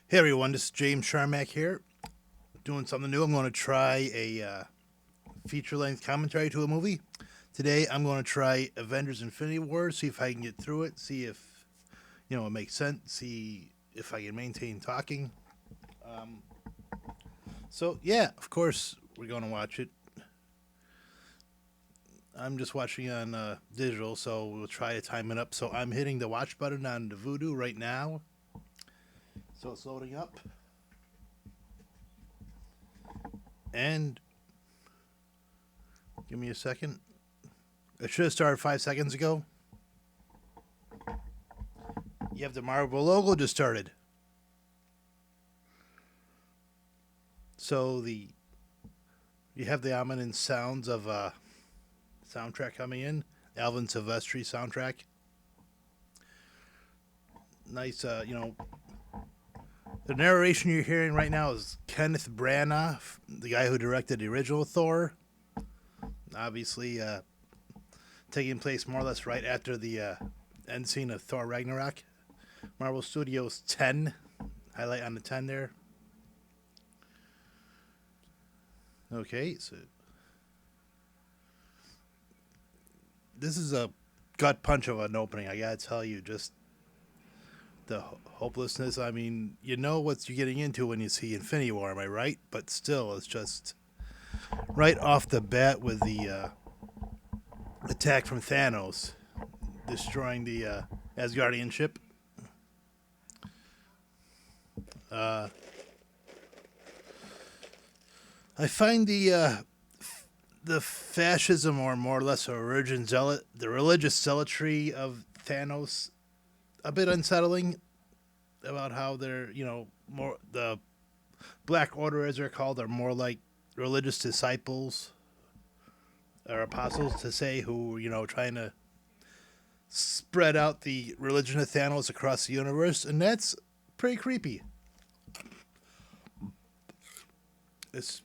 Hey everyone, this is James Sharmack here, doing something new. I'm going to try a feature-length commentary to a movie. Today, I'm going to try Avengers Infinity War, see if I can get through it, see if it makes sense, see if I can maintain talking. So yeah, of course we're going to watch it. I'm just watching on digital, so we'll try to time it up. So I'm hitting the watch button on the Vudu right now. So it's loading up. And give me a second. It should have started 5 seconds ago. You have the Marvel logo just started. So you have the ominous sounds of soundtrack coming in. Alvin Silvestri soundtrack. Nice, the narration you're hearing right now is Kenneth Branagh, the guy who directed the original Thor. Obviously, taking place more or less right after the end scene of Thor Ragnarok. Marvel Studios 10. Highlight on the 10 there. Okay, so this is a gut punch of an opening, I gotta tell you. Just the hopelessness. I mean, you know what you're getting into when you see Infinity War, am I right? But still, it's just right off the bat with the attack from Thanos, destroying the Asgardian ship. I find the fascism, or more or less the religious zealotry of Thanos, a bit unsettling. About how they're, more the Black Order, as they're called, are more like religious disciples or apostles, to say, who trying to spread out the religion of Thanos across the universe, and that's pretty creepy. It's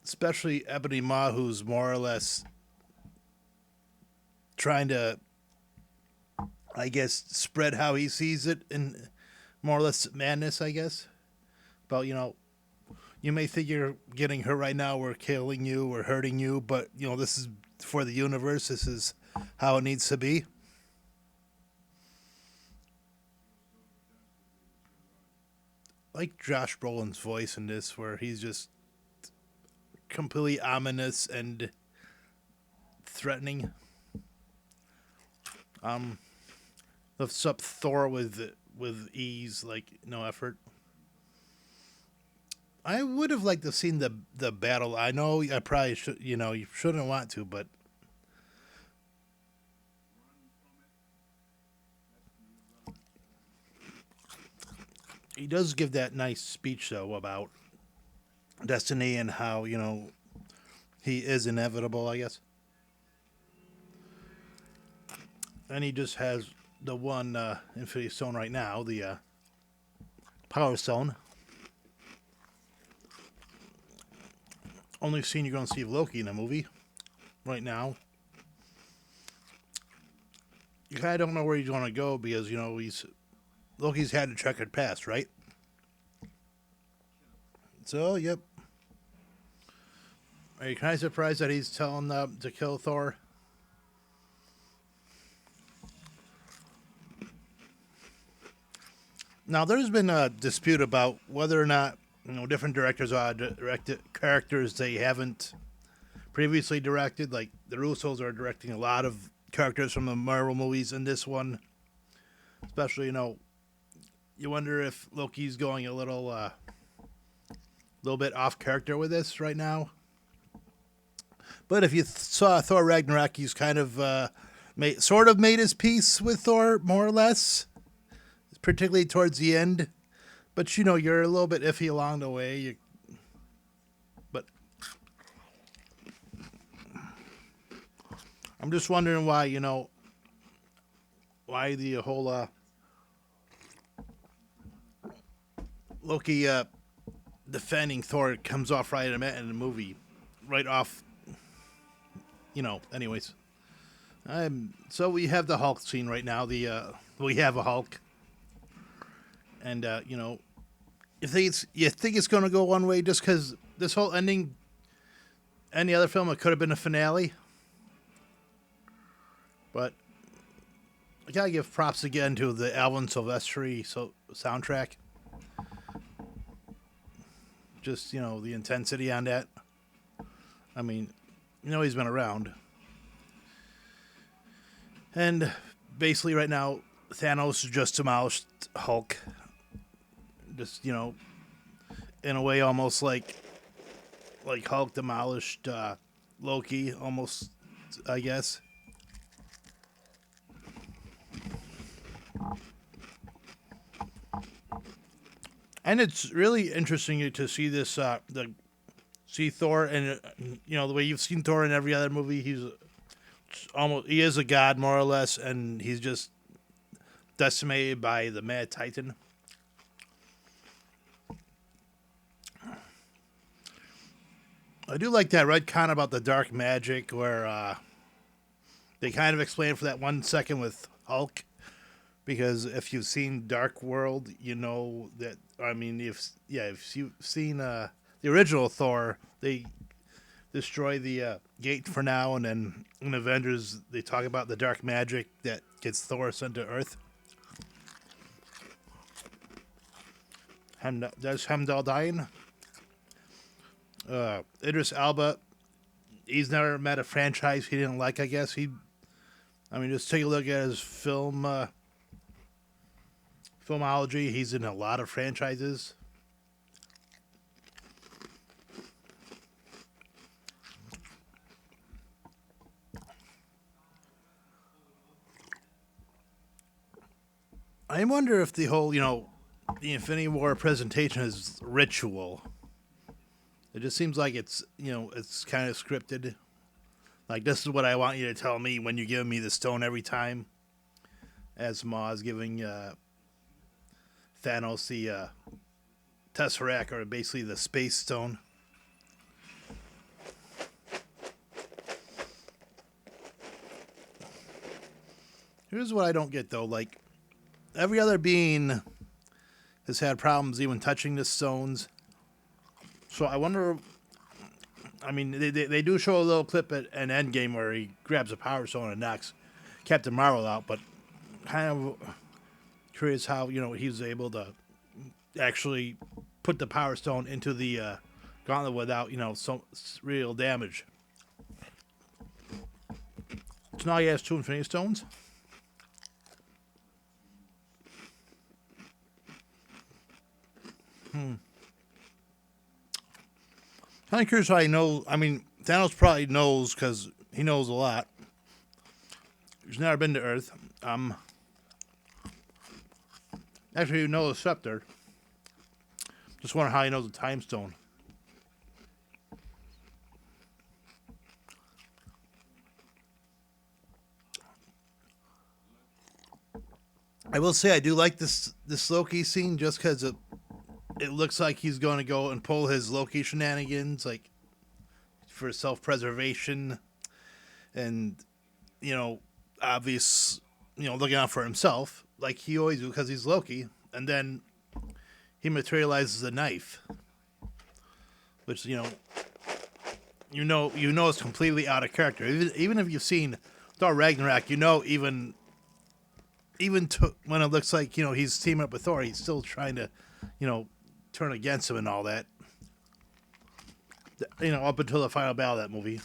especially Ebony Maw, who's more or less trying to, I guess, spread how he sees it in more or less madness, I guess. But, you may think you're getting hurt right now, or killing you, or hurting you, but, this is for the universe. This is how it needs to be. Like Josh Brolin's voice in this, where he's just completely ominous and threatening. Lifts up Thor with ease, like no effort. I would have liked to have seen the battle. I know I probably should, you shouldn't want to, but he does give that nice speech though about destiny and how he is inevitable, I guess. And he just has the one Infinity Stone right now, the Power Stone. Only scene you're going to see of Loki in a movie right now. You kind of don't know where he's going to go because Loki's had a checkered past, right? So, yep. Are you kind of surprised that he's telling them to kill Thor? Now, there's been a dispute about whether or not different directors are directed characters they haven't previously directed. Like the Russos are directing a lot of characters from the Marvel movies in this one, especially you wonder if Loki's going a little bit off character with this right now. But if you saw Thor Ragnarok, he's kind of made his peace with Thor, more or less, particularly towards the end. But you're a little bit iffy along the way. But I'm just wondering why why the whole Loki defending Thor comes off right in the movie, right off. Anyways, so we have the Hulk scene right now. We have a Hulk, and you think it's going to go one way just because this whole ending, any other film, it could have been a finale. But I gotta give props again to the Alvin Silvestri soundtrack. Just the intensity on that. I mean, he's been around, and basically right now Thanos just demolished Hulk. Just in a way, almost like Hulk demolished Loki, almost, I guess. And it's really interesting to see this, see Thor, and the way you've seen Thor in every other movie. He is a god more or less, and he's just decimated by the Mad Titan. I do like that retcon about the dark magic, where they kind of explain it for that 1 second with Hulk. Because if you've seen Dark World, you know that. I mean, if you've seen the original Thor, they destroy the gate for now, and then in Avengers they talk about the dark magic that gets Thor sent to Earth. There's Hemdall dying. Idris Elba, he's never met a franchise he didn't like. I guess just take a look at his filmology. He's in a lot of franchises. I wonder if the whole, the Infinity War presentation is ritual. It just seems like it's kind of scripted. Like, this is what I want you to tell me when you give me the stone every time. As Ma's giving Thanos the Tesseract, or basically the Space Stone. Here's what I don't get, though. Like, every other being has had problems even touching the stones. So I wonder. I mean, they do show a little clip at an Endgame where he grabs a power stone and knocks Captain Marvel out, but kind of curious how he's able to actually put the power stone into the gauntlet without some real damage. So now he has 2 Infinity Stones. Kind of curious how he knows. I mean, Thanos probably knows because he knows a lot. He's never been to Earth. Actually, he knows the scepter. Just wonder how he knows the time stone. I will say I do like this Loki scene just because it looks like he's going to go and pull his Loki shenanigans, like, for self-preservation and, obvious, looking out for himself, like he always do because he's Loki. And then he materializes a knife, which, it's completely out of character. Even if you've seen Thor Ragnarok, even when it looks like, he's teaming up with Thor, he's still trying to, turn against him and all that. Up until the final battle of that movie.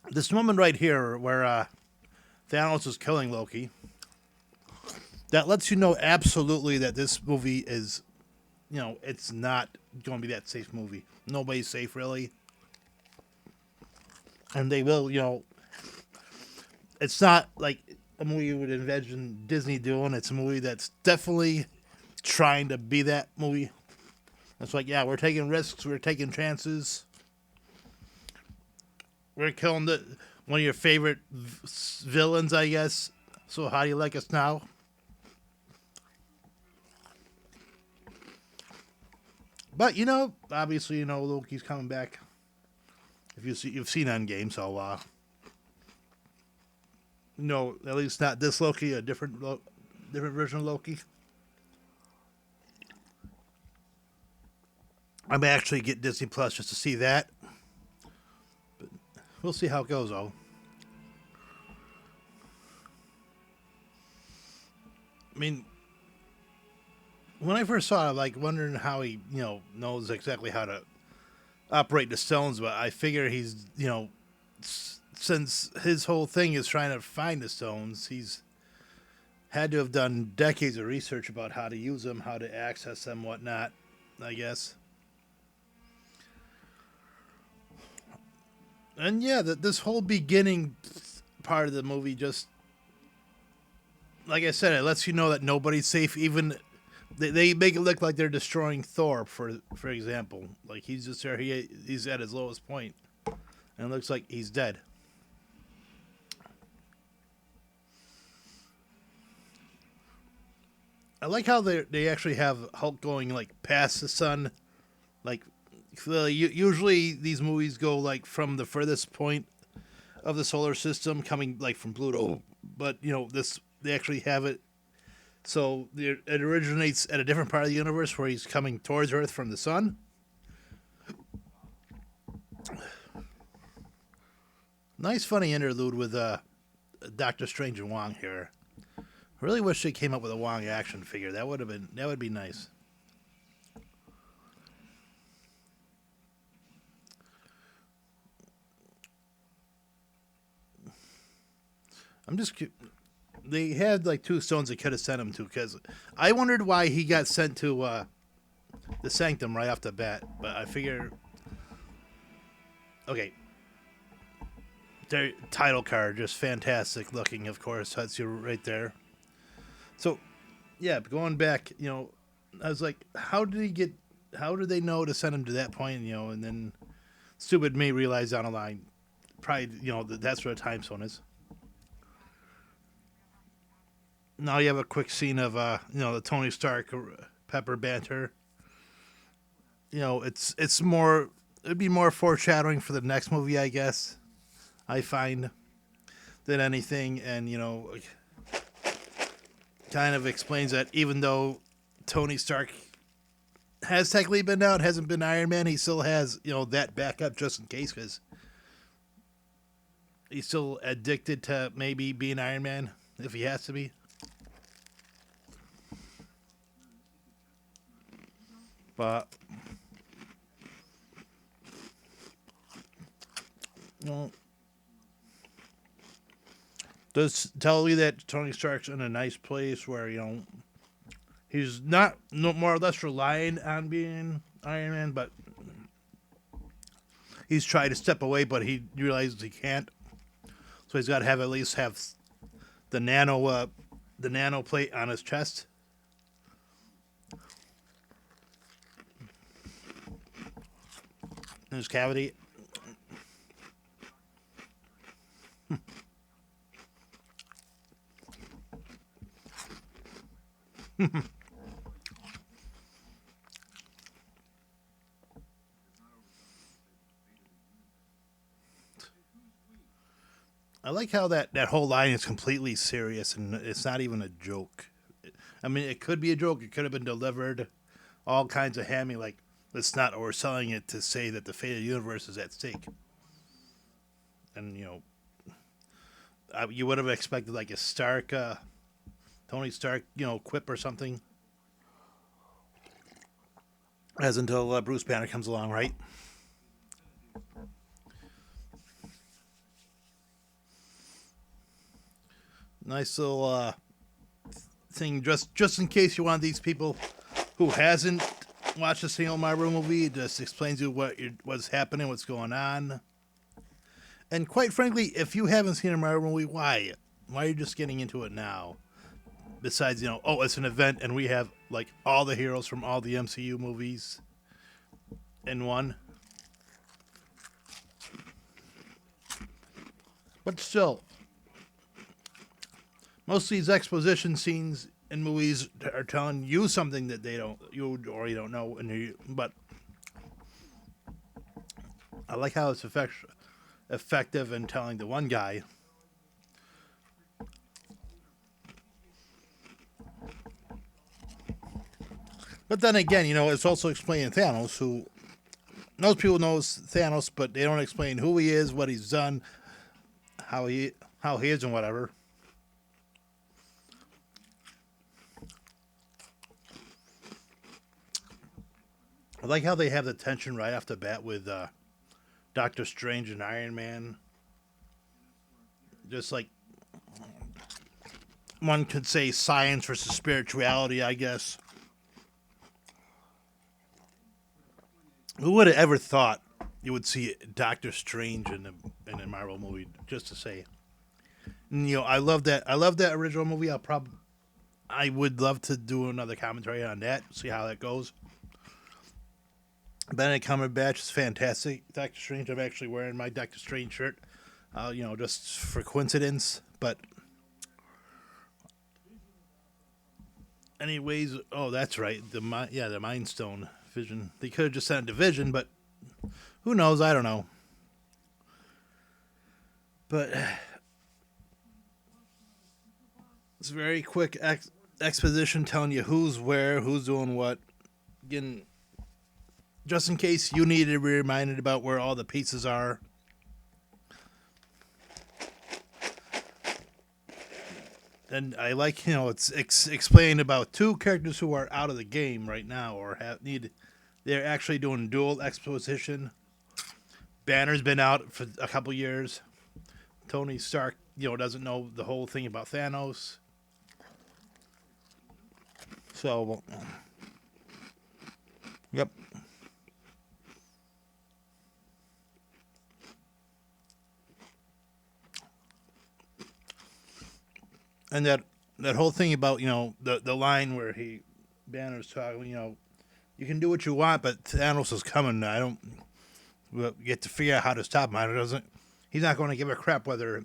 This moment right here where Thanos is killing Loki, that lets you know absolutely that this movie is, it's not going to be that safe movie. Nobody's safe, really. And they will, it's not like a movie you would envision Disney doing. It's a movie that's definitely trying to be that movie. It's like, yeah, we're taking risks, we're taking chances. We're killing one of your favorite villains, I guess. So how do you like us now? But obviously, Loki's coming back. If you've seen Endgame, so no, at least not this Loki, a different different version of Loki. I may actually get Disney Plus just to see that. We'll see how it goes, though. I mean, when I first saw it, I'm like wondering how he, knows exactly how to operate the stones. But I figure he's, since his whole thing is trying to find the stones, he's had to have done decades of research about how to use them, how to access them, whatnot. I guess. And yeah, this whole beginning part of the movie just, like I said, it lets you know that nobody's safe. Even they make it look like they're destroying Thor, for example. Like he's just there, he's at his lowest point, and it looks like he's dead. I like how they actually have Hulk going like past the sun, like usually these movies go like from the furthest point of the solar system, coming like from Pluto, but this they actually have it so it originates at a different part of the universe where he's coming towards Earth from the sun. Nice funny interlude with Doctor Strange and Wong here. I really wish they came up with a Wong action figure. That would be nice. I'm just they had like two stones they could have sent him to, because I wondered why he got sent to the Sanctum right off the bat. But I figure, okay, their title card just fantastic looking. Of course, that's you right there. So yeah, going back, I was like, how did he get? How did they know to send him to that point? And then stupid me realized down the line, probably that's where the time zone is. Now you have a quick scene of the Tony Stark Pepper banter. It's more, it'd be more foreshadowing for the next movie, I guess. I find than anything, and kind of explains that even though Tony Stark has technically been out, hasn't been Iron Man, he still has that backup just in case, because he's still addicted to maybe being Iron Man if he has to be. But does tell you that Tony Stark's in a nice place where he's not no more or less relying on being Iron Man, but he's tried to step away, but he realizes he can't. So he's got to have at least have the nano plate on his chest. In his cavity. I like how that whole line is completely serious and it's not even a joke. I mean, it could be a joke. It could have been delivered all kinds of hammy, like, it's not overselling it to say that the fate of the universe is at stake. And, you would have expected like a Stark, Tony Stark, quip or something. As until Bruce Banner comes along, right? Nice little thing, just in case you're one of these people who hasn't watched a single Marvel movie. It just explains you what's happening, what's going on. And quite frankly, if you haven't seen a Marvel movie, why? Why are you just getting into it now? Besides, it's an event and we have like all the heroes from all the MCU movies in one. But still, most of these exposition scenes in movies are telling you something that you already don't know. But I like how it's effective in telling the one guy But then again, it's also explaining Thanos, who most people knows Thanos, but they don't explain who he is, what he's done, how he is, and whatever. I like how they have the tension right off the bat with Doctor Strange and Iron Man. Just like one could say science versus spirituality, I guess. Who would have ever thought you would see Doctor Strange in a Marvel movie? Just to say, and, I love that. I love that original movie. I would love to do another commentary on that. See how that goes. Benedict Cumberbatch is fantastic. Doctor Strange. I'm actually wearing my Doctor Strange shirt. Just for coincidence, but. Anyways, oh, that's right. The Mind Stone Vision. They could have just sent it to Vision, but who knows? I don't know. But it's very quick exposition telling you who's where, who's doing what. Again, just in case you need to be reminded about where all the pieces are. And I like, it's explained about two characters who are out of the game right now, or they're actually doing dual exposition. Banner's been out for a couple years. Tony Stark, doesn't know the whole thing about Thanos. So, yep. And that whole thing about the line where Banner's talking, you can do what you want, but Thanos is coming. I don't get to figure out how to stop him. He's not going to give a crap whether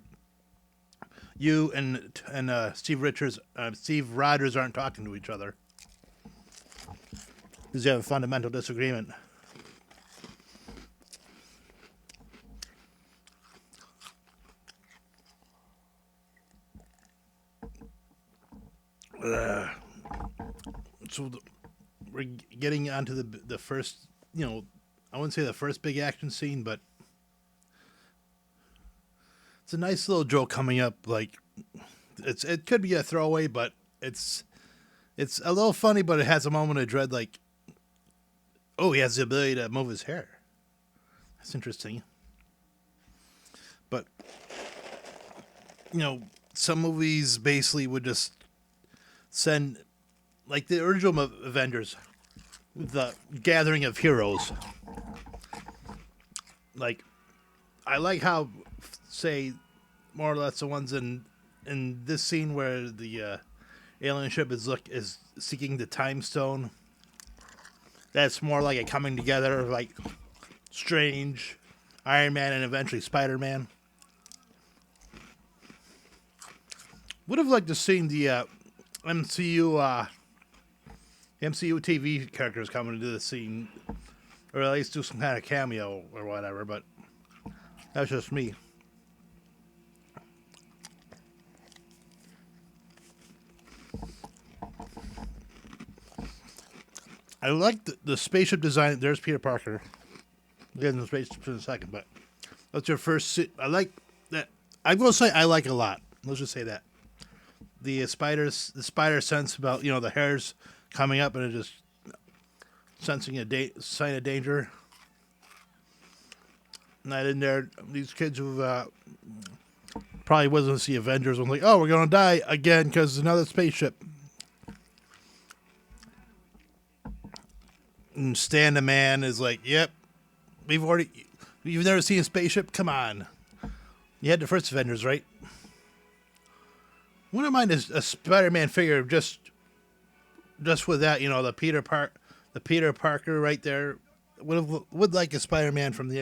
you and Steve Rogers aren't talking to each other because you have a fundamental disagreement. So we're getting onto the first, I wouldn't say the first big action scene, but it's a nice little joke coming up. Like it could be a throwaway, but it's a little funny, but it has a moment of dread. Like, oh, he has the ability to move his hair. That's interesting. But some movies basically would just send, like the original Avengers, the gathering of heroes. Like, I like how, say, more or less the ones in this scene where the alien ship is seeking the time stone. That's more like a coming together of like Strange, Iron Man, and eventually Spider-Man. Would have liked to seen the MCU TV characters coming into the scene, or at least do some kind of cameo or whatever. But that's just me. I like the spaceship design. There's Peter Parker. We'll get into the spaceship in a second, but that's your first. I like that. I will say I like a lot. Let's just say that. The spider sense about the hairs coming up and it just sensing a sign of danger. Not in there. These kids who probably wasn't see Avengers. I'm like, oh, we're gonna die again because another spaceship. And Stan the Man is like, yep, you've never seen a spaceship? Come on. You had the first Avengers, right? Wouldn't mind a Spider-Man figure just with that, the Peter Parker right there. Would like a Spider-Man from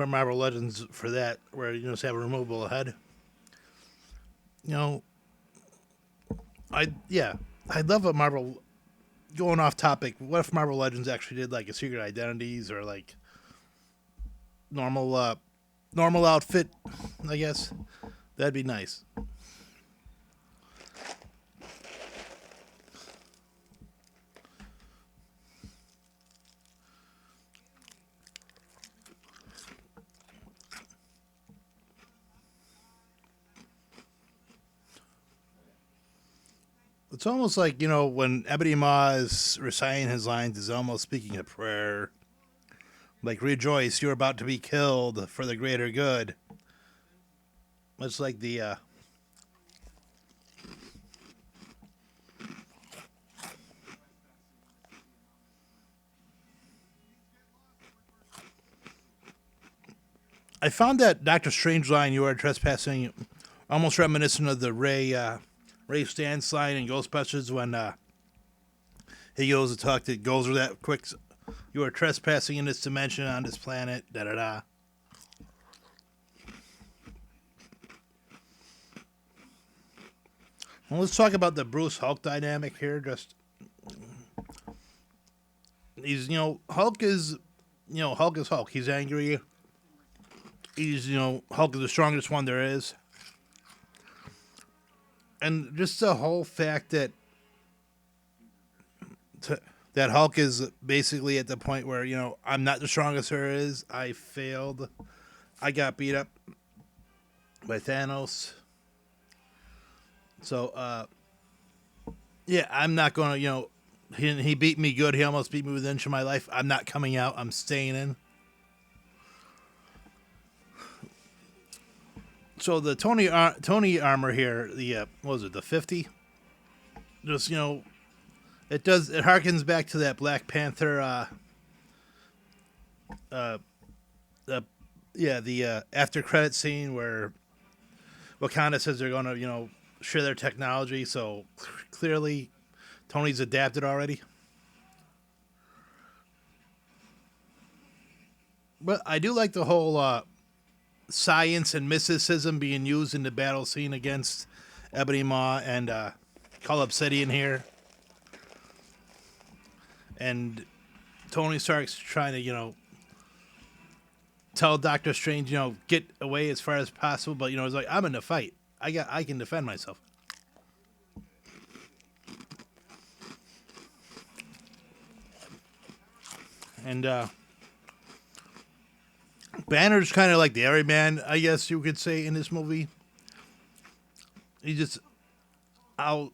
Marvel Legends for that, where you just have a removable head. I'd love a Marvel. Going off topic, what if Marvel Legends actually did like a Secret Identities or like normal outfit? I guess that'd be nice. It's almost like, when Ebony Maw is reciting his lines, is almost speaking a prayer. Like, rejoice, you're about to be killed for the greater good. Much like I found that Doctor Strange line, you are trespassing, almost reminiscent of the Ray Stantz line in Ghostbusters when he goes to talk to Gozer that quick. You are trespassing in this dimension on this planet. Da da da. Well, let's talk about the Bruce Hulk dynamic here. Just he's Hulk is Hulk. He's angry. He's Hulk is the strongest one there is, and just the whole fact that that Hulk is basically at the point where I'm not the strongest there is. I failed. I got beat up by Thanos. So yeah, I'm not gonna he beat me good. He almost beat me within an inch of my life. I'm not coming out. I'm staying in. So the Tony armor here, the what was it, the 50? Just it harkens back to that Black Panther the after credit scene where Wakanda says they're going to share their technology. So clearly Tony's adapted already. But I do like the whole science and mysticism being used in the battle scene against Ebony Maw and Call Obsidian here. And Tony Stark's trying to, tell Doctor Strange, get away as far as possible. But, it's like, I'm in the fight. I can defend myself. And Banner's kind of like the everyman, I guess you could say, in this movie. He just out.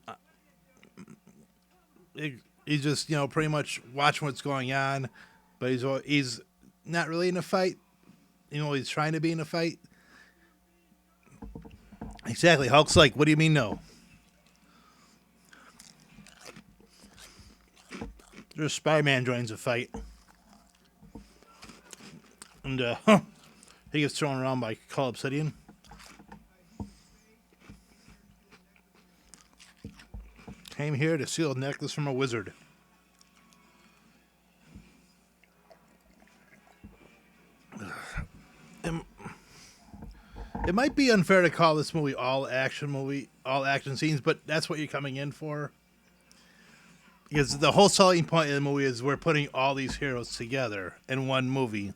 He's just pretty much watching what's going on, but he's not really in a fight. He's trying to be in a fight. Exactly. Hulk's like, what do you mean no? Just Spider-Man joins the fight. And he gets thrown around by Call Obsidian. Came here to steal a necklace from a wizard. It might be unfair to call this movie, all action scenes, but that's what you're coming in for. Because the whole selling point of the movie is we're putting all these heroes together in one movie.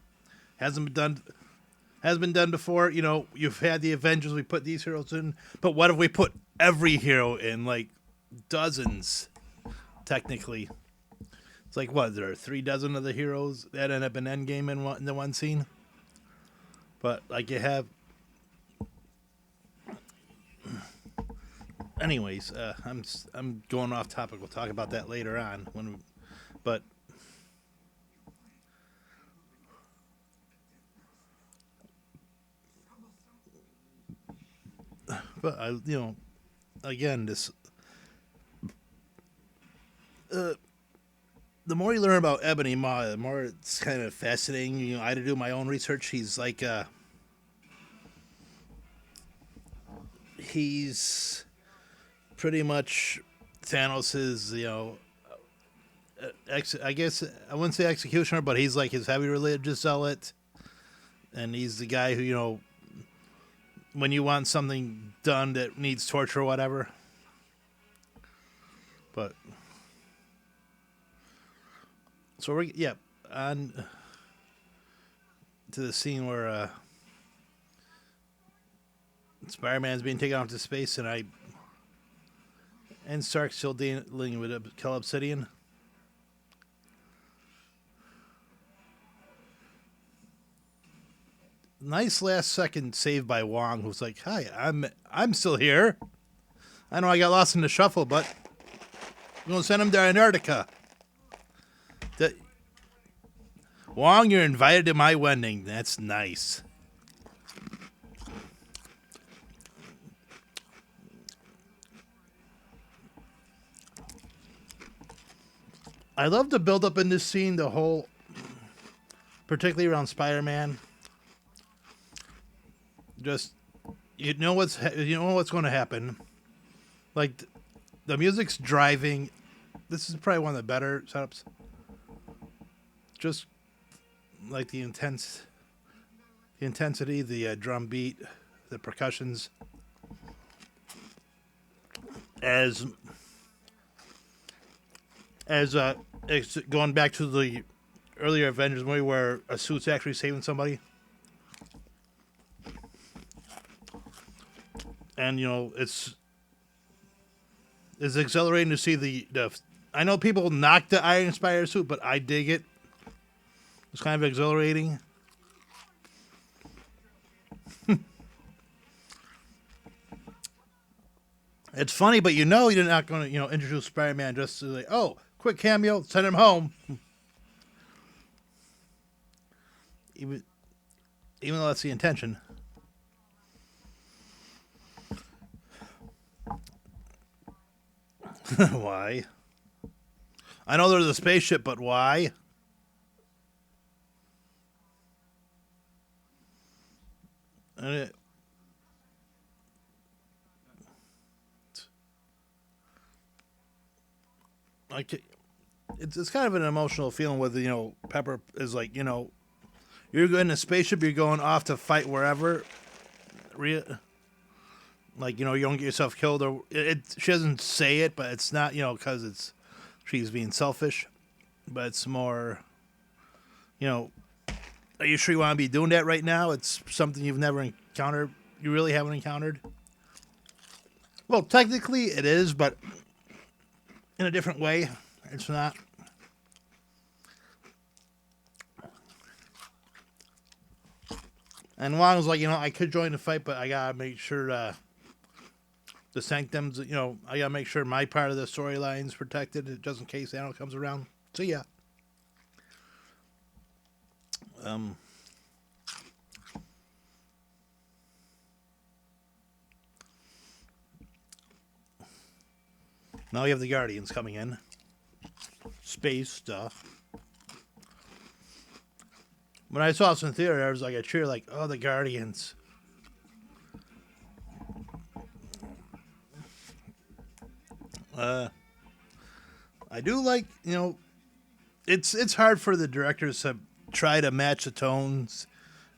Hasn't been done before. You've had the Avengers, we put these heroes in, but what if we put every hero in, like dozens, technically? It's like, what, there are 3 dozen of the heroes that end up in Endgame in the one scene? But, like, you have... Anyways, I'm going off topic. We'll talk about that later on. But again, this the more you learn about Ebony Maw, the more it's kind of fascinating. I had to do my own research. He's like he's pretty much Thanos's, I guess I wouldn't say executioner, but he's like his heavy religious zealot, and he's the guy who, when you want something done that needs torture or whatever. But so on to the scene where Spider-Man's being taken off to space, and Stark's still dealing with Kel Obsidian. Nice last second save by Wong, who's like, "Hi, I'm still here. I know I got lost in the shuffle, but We're gonna send him to Antarctica. The, Wong, you're invited to my wedding. That's nice. I love the build up in this scene, the whole, particularly around Spider-Man. Just you know what's going to happen. Like the music's driving. This is probably one of the better setups. Just like the intensity, the drum beat, the percussions. As it's going back to the earlier Avengers movie where a suit's actually saving somebody. And it's exhilarating to see the I know people knock the Iron Spider suit, but I dig it. It's kind of exhilarating. It's funny, but you're not going to introduce Spider-Man just to like, oh, quick cameo, send him home. Even though that's the intention. Why? I know there's a spaceship, but why? Like it's kind of an emotional feeling with Pepper is like you're in a spaceship, you're going off to fight wherever. Like you don't get yourself killed or she doesn't say it, but it's not because she's being selfish, but it's more are you sure you want to be doing that right now? It's something you've never encountered. You really haven't encountered. Well, technically it is, but in a different way. It's not. And Wong was like, I could join the fight, but I gotta make sure the sanctums, I gotta make sure my part of the storyline is protected just in case Thanos comes around. So yeah. Now we have the Guardians coming in. Space stuff. When I saw this in theater, I was like a cheer, like, oh, the Guardians. I do like, it's hard for the directors to try to match the tones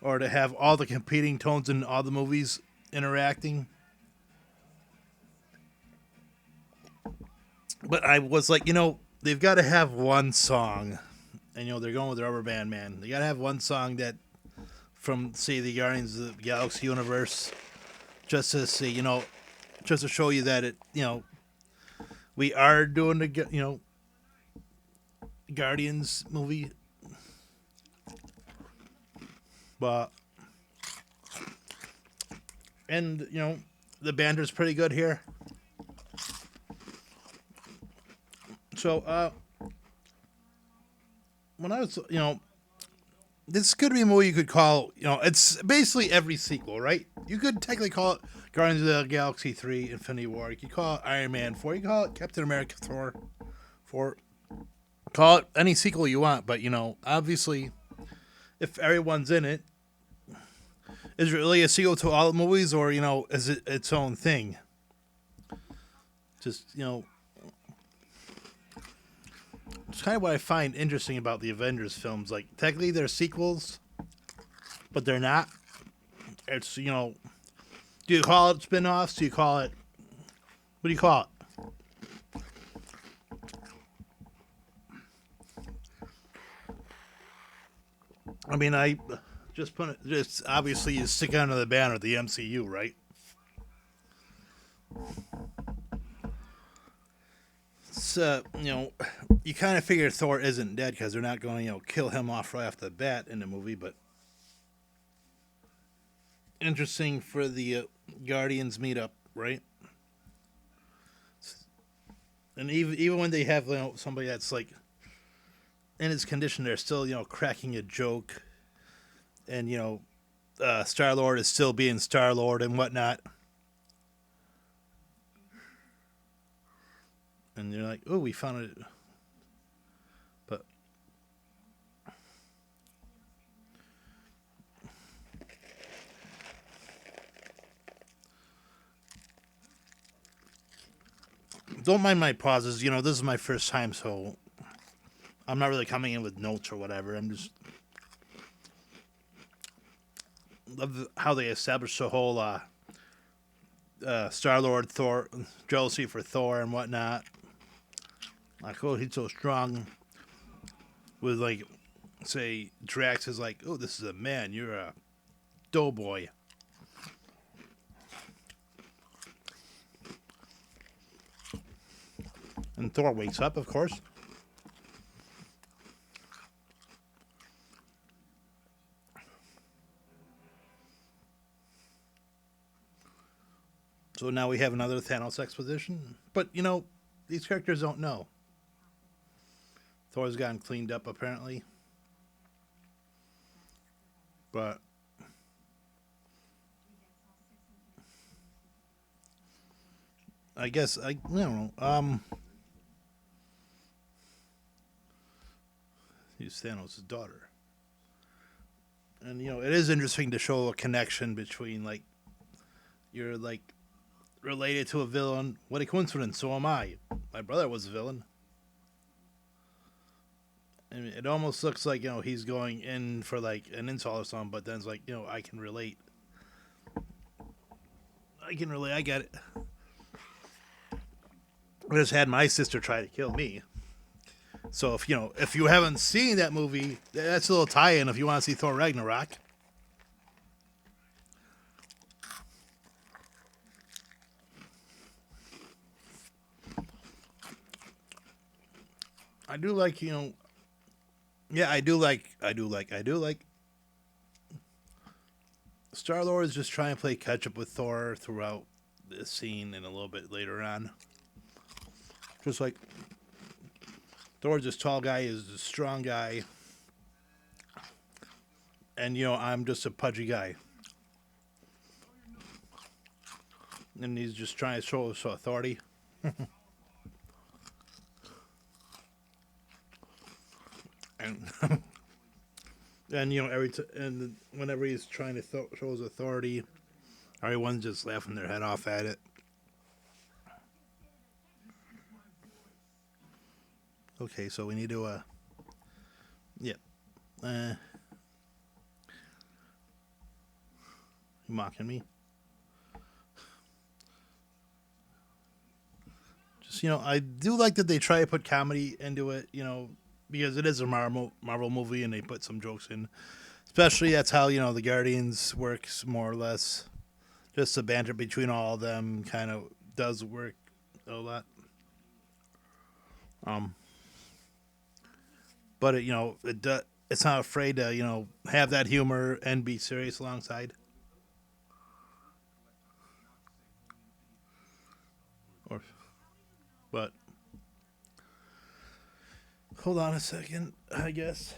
or to have all the competing tones in all the movies interacting. But I was like, they've got to have one song. And, they're going with Rubber Band Man. They got to have one song that, from, say, the Guardians of the Galaxy universe, just to see, just to show you that it, we are doing the, Guardians movie. But, and, the banter's pretty good here. So, when I was, this could be a movie you could call, it's basically every sequel, right? You could technically call it Guardians of the Galaxy 3, Infinity War. You could call it Iron Man 4. You could call it Captain America Thor 4. Call it any sequel you want, but, obviously, if everyone's in it, is it really a sequel to all the movies, or, is it its own thing? Just, it's kind of what I find interesting about the Avengers films. Like, technically they're sequels, but they're not. It's, do you call it spin-offs? Do you call it... What do you call it? I mean, I just put it... Just, obviously, you stick under the banner of the MCU, right? It's, you kind of figure Thor isn't dead because they're not going to, kill him off right off the bat in the movie, but interesting for the Guardians meetup, right? And even when they have somebody that's like in his condition, they're still cracking a joke, and Star Lord is still being Star Lord and whatnot. And you're like, oh, we found it, but don't mind my pauses. This is my first time, so I'm not really coming in with notes or whatever. I'm just love how they established the whole Star Lord Thor jealousy for Thor and whatnot. Like, oh, he's so strong. With like, say, Drax is like, oh, this is a man. You're a doughboy. And Thor wakes up, of course. So now we have another Thanos exposition. But, these characters don't know. Thor's gotten cleaned up, apparently. But I guess, I don't know. He's Thanos' daughter. And, it is interesting to show a connection between, like, you're, like, related to a villain. What a coincidence, so am I. My brother was a villain. I mean, it almost looks like, he's going in for, like, an insult or something, but then it's like, I can relate. I get it. I just had my sister try to kill me. So if you haven't seen that movie, that's a little tie-in if you want to see Thor Ragnarok. I do like, yeah, I do like. Star Lord is just trying to play catch up with Thor throughout this scene and a little bit later on. Just like Thor's this tall guy, is a strong guy, and I'm just a pudgy guy, and he's just trying to show us authority. And and and whenever he's trying to show his authority, everyone's just laughing their head off at it. Okay, so we need to yeah, you mocking me? Just I do like that they try to put comedy into it. Because it is a Marvel movie and they put some jokes in. Especially that's how the Guardians works more or less. Just the banter between all of them kind of does work a lot. Um, but it's not afraid to have that humor and be serious alongside. Or but hold on a second, I guess.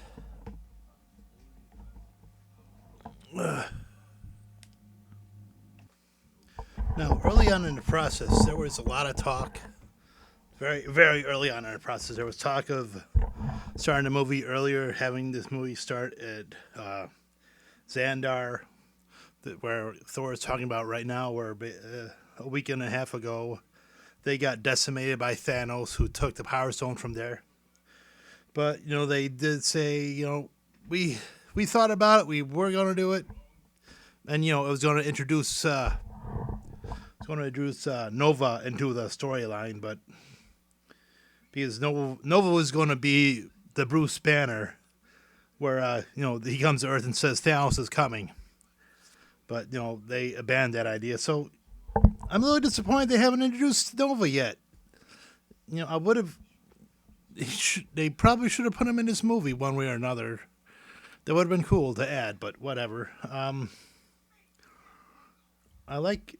Now, early on in the process, there was a lot of talk. Very, very early on in the process, there was talk of starting the movie earlier, having this movie start at Xandar, where Thor is talking about right now, where a week and a half ago, they got decimated by Thanos, who took the Power Stone from there. But they did say, we thought about it, we were going to do it, and it was going to introduce Nova into the storyline, but because Nova was going to be the Bruce Banner, where he comes to Earth and says Thanos is coming, but they abandoned that idea. So I'm a little disappointed they haven't introduced Nova yet. I would have. They probably should have put him in this movie one way or another. That would have been cool to add, but whatever. I like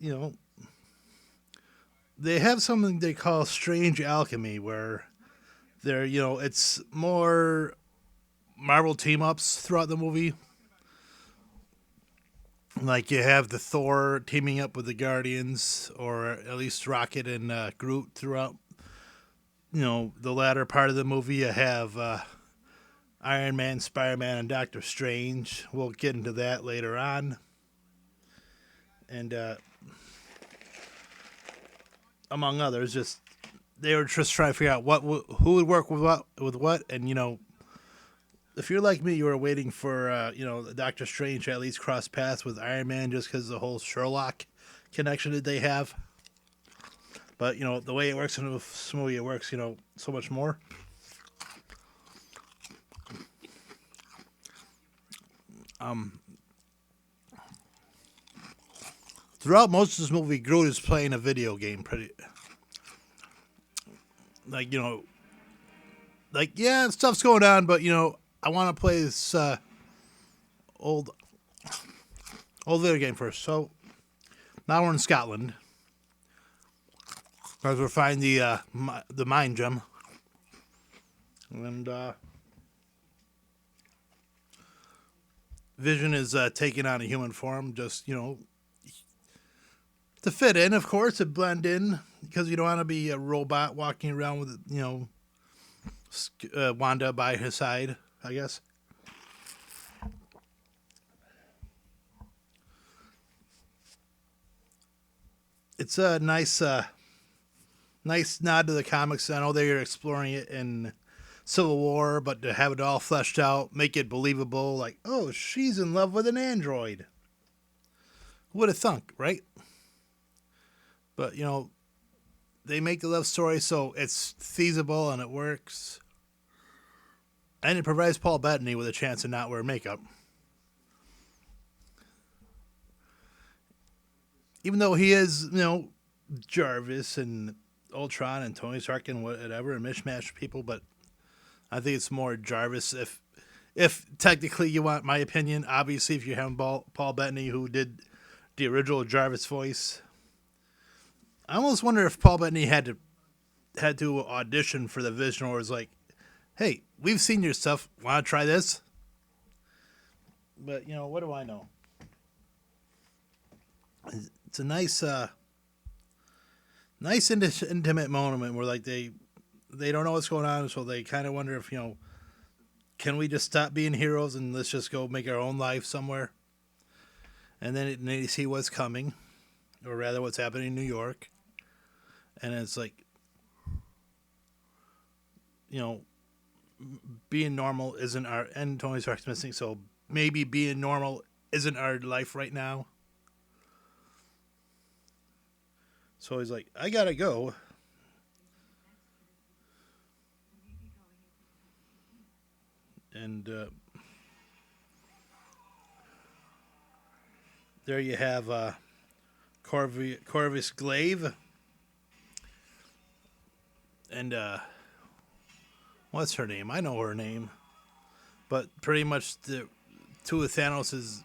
they have something they call strange alchemy, where it's more Marvel team ups throughout the movie. Like you have the Thor teaming up with the Guardians, or at least Rocket and Groot throughout. The latter part of the movie. You have Iron Man, Spider Man, and Doctor Strange. We'll get into that later on, and among others, just they were just trying to figure out who would work with what, and if you're like me, you were waiting for Doctor Strange to at least cross paths with Iron Man just because the whole Sherlock connection that they have. But the way it works in this movie, it works so much more. Throughout most of this movie, Groot is playing a video game. Pretty like yeah, stuff's going on, but I want to play this old video game first. So now we're in Scotland because we're finding the mind gem, and Vision is taking on a human form, just to fit in, of course, to blend in, because you don't want to be a robot walking around with Wanda by his side, I guess. It's a nice nod to the comics. I know they're exploring it in Civil War, but to have it all fleshed out, make it believable, like, oh, she's in love with an android. Who would have thunk, right? But, they make the love story so it's feasible and it works. And it provides Paul Bettany with a chance to not wear makeup. Even though he is, Jarvis and Ultron and Tony Stark and whatever, and mishmash people, but I think it's more Jarvis. If technically you want my opinion, obviously if you have Paul Bettany, who did the original Jarvis voice, I almost wonder if Paul Bettany had to audition for the Vision, or was like, hey, we've seen your stuff, want to try this? But what do I know? It's a nice intimate moment where like they don't know what's going on, so they kind of wonder if can we just stop being heroes and let's just go make our own life somewhere? And then they see what's coming, or rather what's happening in New York, and it's like being normal isn't our, and Tony Stark's missing, so maybe being normal isn't our life right now. So he's like, I gotta go. And there you have Corvus Glaive. And what's her name? I know her name. But pretty much the two of Thanos'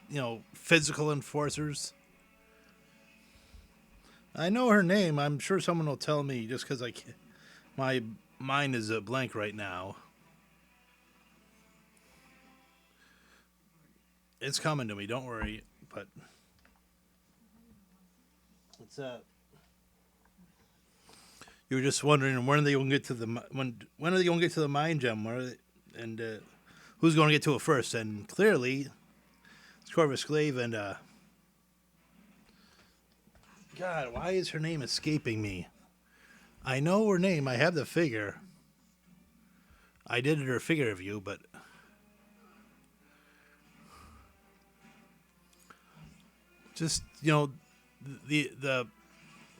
physical enforcers. I know her name. I'm sure someone will tell me just because my mind is a blank right now. It's coming to me. Don't worry. But it's you were just wondering when are they going to get to the when are they going to get to the mind gem? And who's going to get to it first? And clearly, it's Corvus Glaive and God, why is her name escaping me? I know her name. I have the figure. I did her figure review, but just the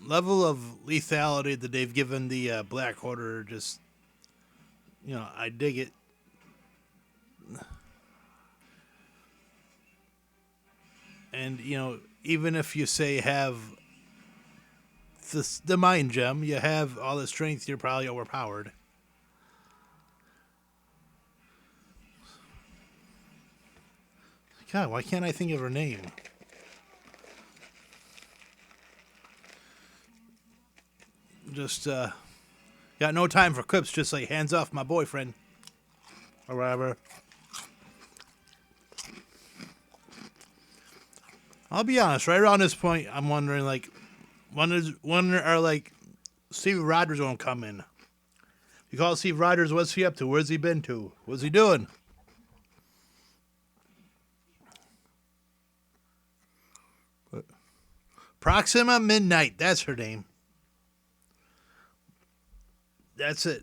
level of lethality that they've given the Black Order, just I dig it. And even if you say have the mind gem, you have all the strength, you're probably overpowered. God, why can't I think of her name? Just got no time for quips. Just like hands off my boyfriend or whatever. I'll be honest. Right around this point, I'm wondering like, when are like Steve Rogers gonna come in? You call Steve Rogers. What's he up to? Where's he been to? What's he doing? Proxima Midnight. That's her name. That's it.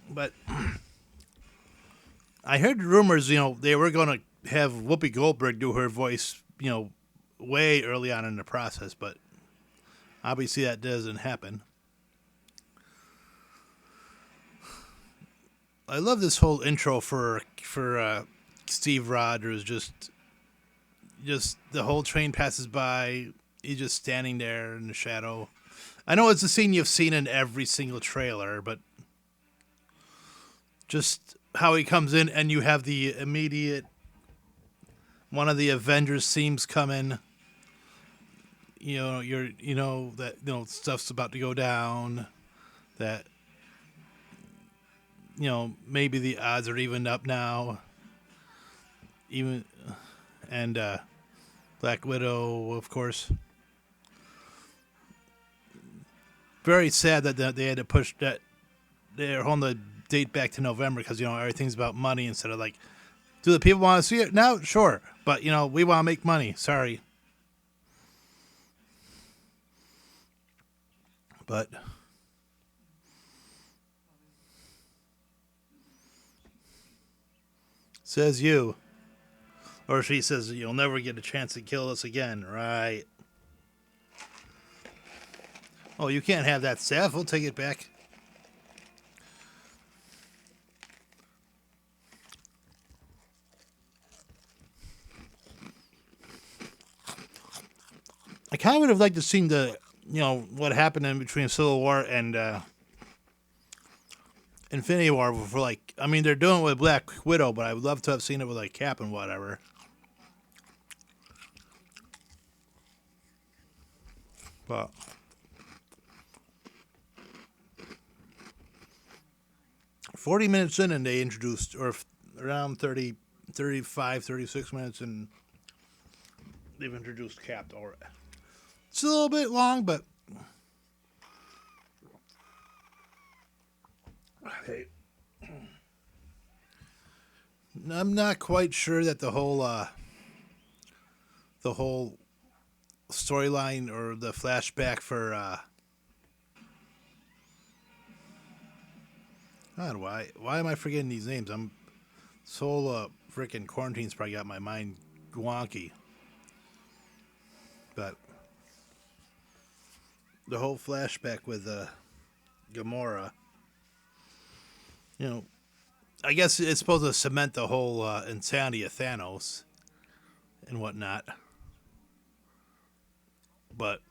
But I heard rumors, they were going to have Whoopi Goldberg do her voice, way early on in the process, but obviously that doesn't happen. I love this whole intro for Steve Rogers. Just the whole train passes by. He's just standing there in the shadow. I know it's a scene you've seen in every single trailer, but just how he comes in and you have the immediate one of the Avengers themes come in. That stuff's about to go down. That maybe the odds are even up now. Even and Black Widow, of course. Very sad that they had to push that. They're holding the date back to November because everything's about money instead of like, do the people want to see it now? Sure, but we want to make money. Sorry, but says you, or she says you'll never get a chance to kill us again, right? Oh, you can't have that staff. We'll take it back. I kind of would have liked to see what happened in between Civil War and Infinity War for they're doing it with Black Widow, but I would love to have seen it with like Cap and whatever. But 40 minutes in and they introduced, or around 30, 35, 36 minutes and they've introduced Cap already. It's a little bit long, but okay. I'm not quite sure that the whole storyline or the flashback for God, why am I forgetting these names? This whole freaking quarantine's probably got my mind wonky. But the whole flashback with Gamora, I guess it's supposed to cement the whole insanity of Thanos and whatnot. But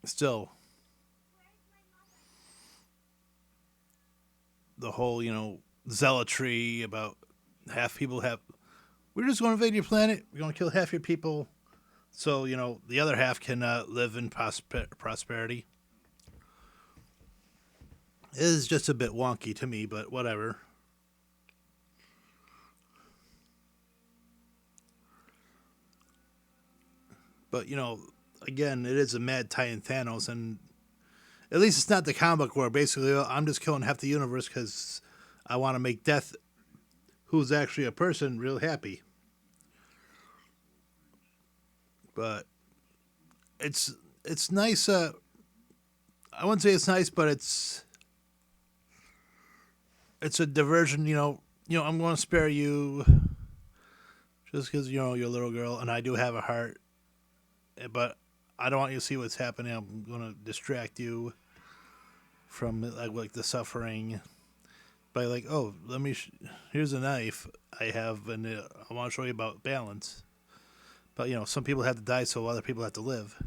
still, the whole, zealotry about we're just going to invade your planet, we're going to kill half your people, so, the other half can live in prosperity. It is just a bit wonky to me, but whatever. But, again, it is a mad Titan Thanos, and at least it's not the comic book where basically I'm just killing half the universe because I want to make Death, who's actually a person, real happy. But it's nice. I wouldn't say it's nice, but it's a diversion. I'm going to spare you just because you're a little girl, and I do have a heart, but I don't want you to see what's happening. I'm going to distract you from like the suffering by oh, here's a knife I have, and I want to show you about balance. But some people have to die so other people have to live.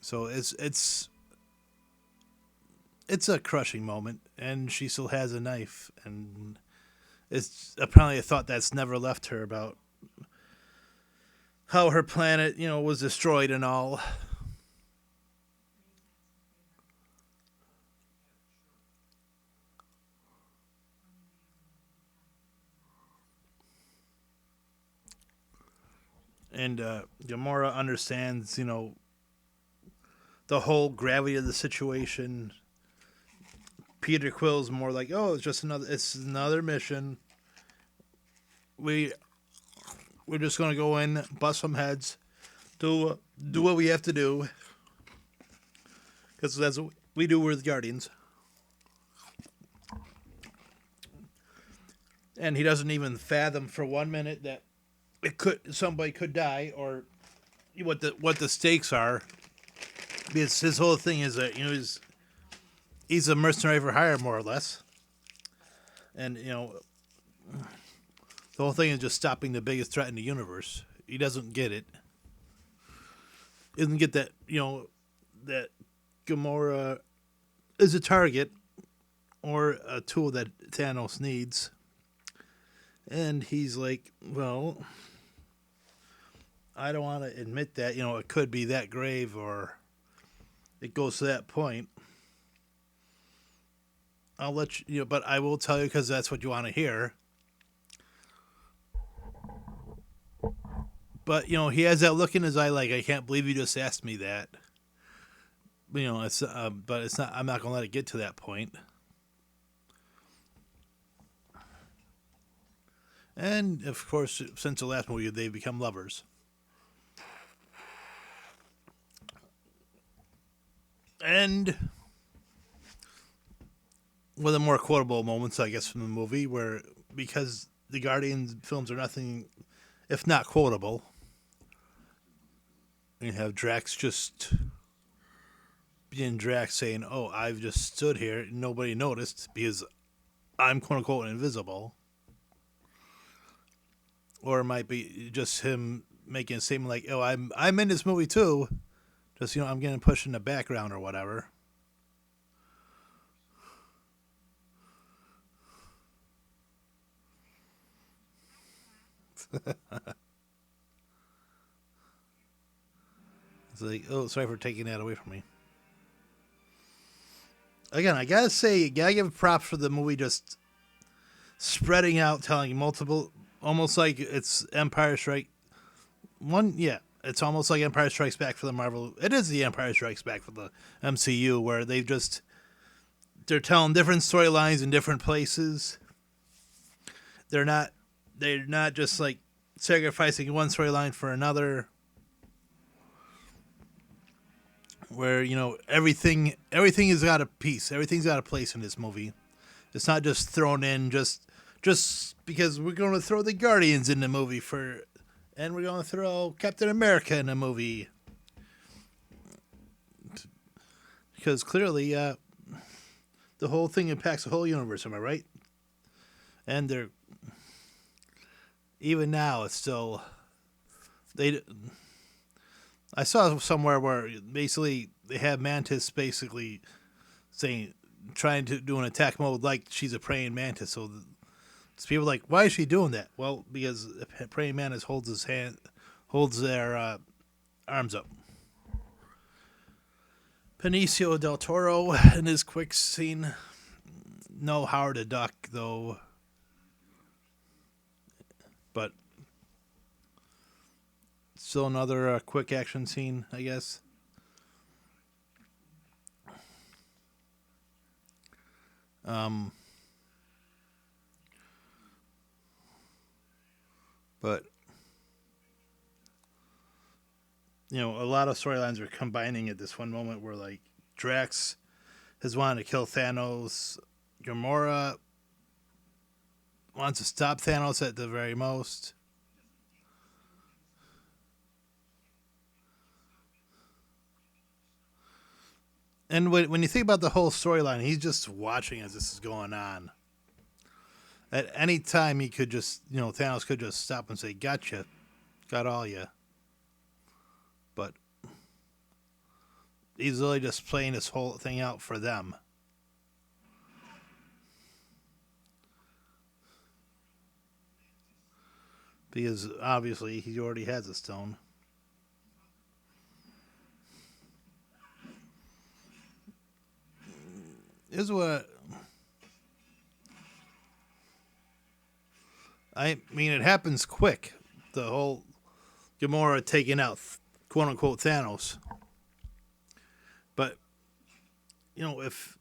So it's a crushing moment, and she still has a knife, and it's apparently a thought that's never left her about how her planet, was destroyed and all. and Gamora understands, the whole gravity of the situation. Peter Quill's more like, oh, it's another mission. We we're just gonna go in, bust some heads, do what we have to do, because that's what we do with Guardians. And he doesn't even fathom for 1 minute that somebody could die, or what the stakes are. Because his whole thing is that he's a mercenary for hire, more or less, and the whole thing is just stopping the biggest threat in the universe. He doesn't get it. He doesn't get that that Gamora is a target or a tool that Thanos needs. And he's like, well, I don't want to admit that, it could be that grave, or it goes to that point. I'll let you, but I will tell you because that's what you want to hear. But, he has that look in his eye like, I can't believe you just asked me that. But it's not, I'm not going to let it get to that point. And, of course, since the last movie, they've become lovers. And one of the more quotable moments, I guess, from the movie, where, because the Guardians films are nothing if not quotable, you have Drax just being Drax saying, oh, I've just stood here, and nobody noticed because I'm quote-unquote invisible. Or it might be just him making a statement like, "Oh, I'm in this movie too. Just I'm getting pushed in the background or whatever." It's like, oh, sorry for taking that away from me. Again, I gotta say, gotta give props for the movie just spreading out, telling multiple, almost like it's Empire Strike. Yeah, it's almost like Empire Strikes Back for the Marvel. It is the Empire Strikes Back for the MCU, where they're telling different storylines in different places. They're not just like sacrificing one storyline for another. Where everything has got a piece, everything's got a place in this movie. It's not just thrown in just because we're going to throw the Guardians in the movie and we're going to throw Captain America in the movie. Because clearly, the whole thing impacts the whole universe, am I right? And even now, it's still, I saw somewhere where basically they have Mantis basically trying to do an attack mode like she's a praying mantis. So people are like, why is she doing that? Well, because a praying mantis holds their arms up. Benicio del Toro in his quick scene. No Howard the Duck, though. But still another quick action scene, I guess. But a lot of storylines are combining at this one moment where like Drax has wanted to kill Thanos, Gamora wants to stop Thanos at the very most. And when you think about the whole storyline, he's just watching as this is going on. At any time, he could just, Thanos could just stop and say, "Gotcha, got all you." But he's really just playing this whole thing out for them. Because obviously he already has a stone. Is what I mean. It happens quick. The whole Gamora taking out quote unquote Thanos. But if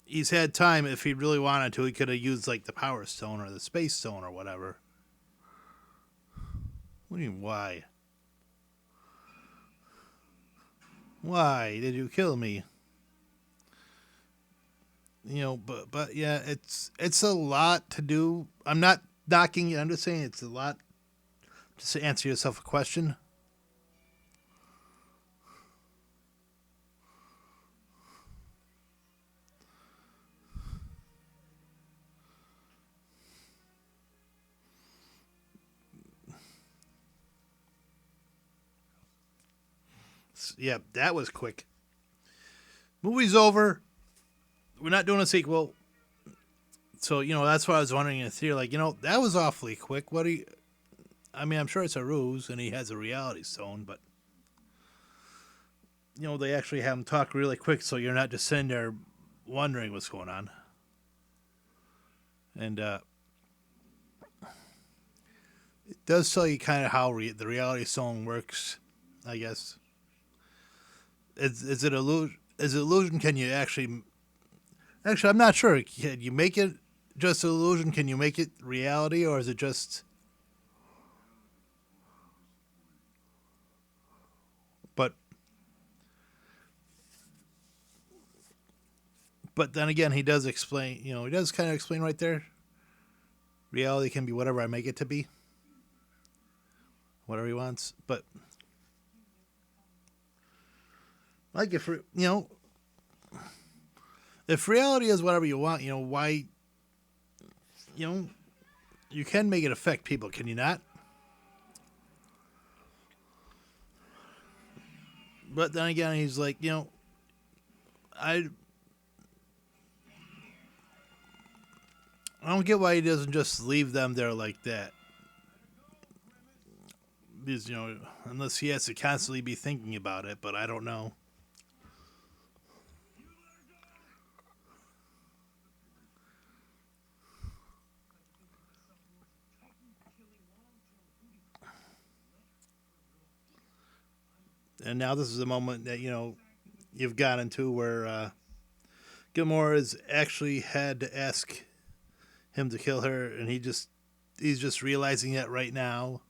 he's had time, if he really wanted to, he could have used like the Power Stone or the Space Stone or whatever. What do you mean, why? Why did you kill me? But yeah, it's a lot to do. I'm not knocking it. I'm just saying it's a lot. Just to answer yourself a question. Yeah, that was quick. Movie's over. We're not doing a sequel. So, that's why I was wondering in theory, like, that was awfully quick. What do you. I mean, I'm sure it's a ruse and he has a reality stone, but, they actually have him talk really quick so you're not just sitting there wondering what's going on. And it does tell you kind of how the reality stone works, I guess. Is it illusion? Is it illusion? Can you actually? Actually, I'm not sure. Can you make it just an illusion? Can you make it reality, or is it just? But then again, he does explain. He does kind of explain right there. Reality can be whatever I make it to be. Whatever he wants, but like if reality is whatever you want, why, you can make it affect people, can you not? But then again, he's like, I I don't get why he doesn't just leave them there like that. Because, unless he has to constantly be thinking about it, but I don't know. And now this is the moment that, you've gotten to where Gilmore has actually had to ask him to kill her, and he's just realizing that right now.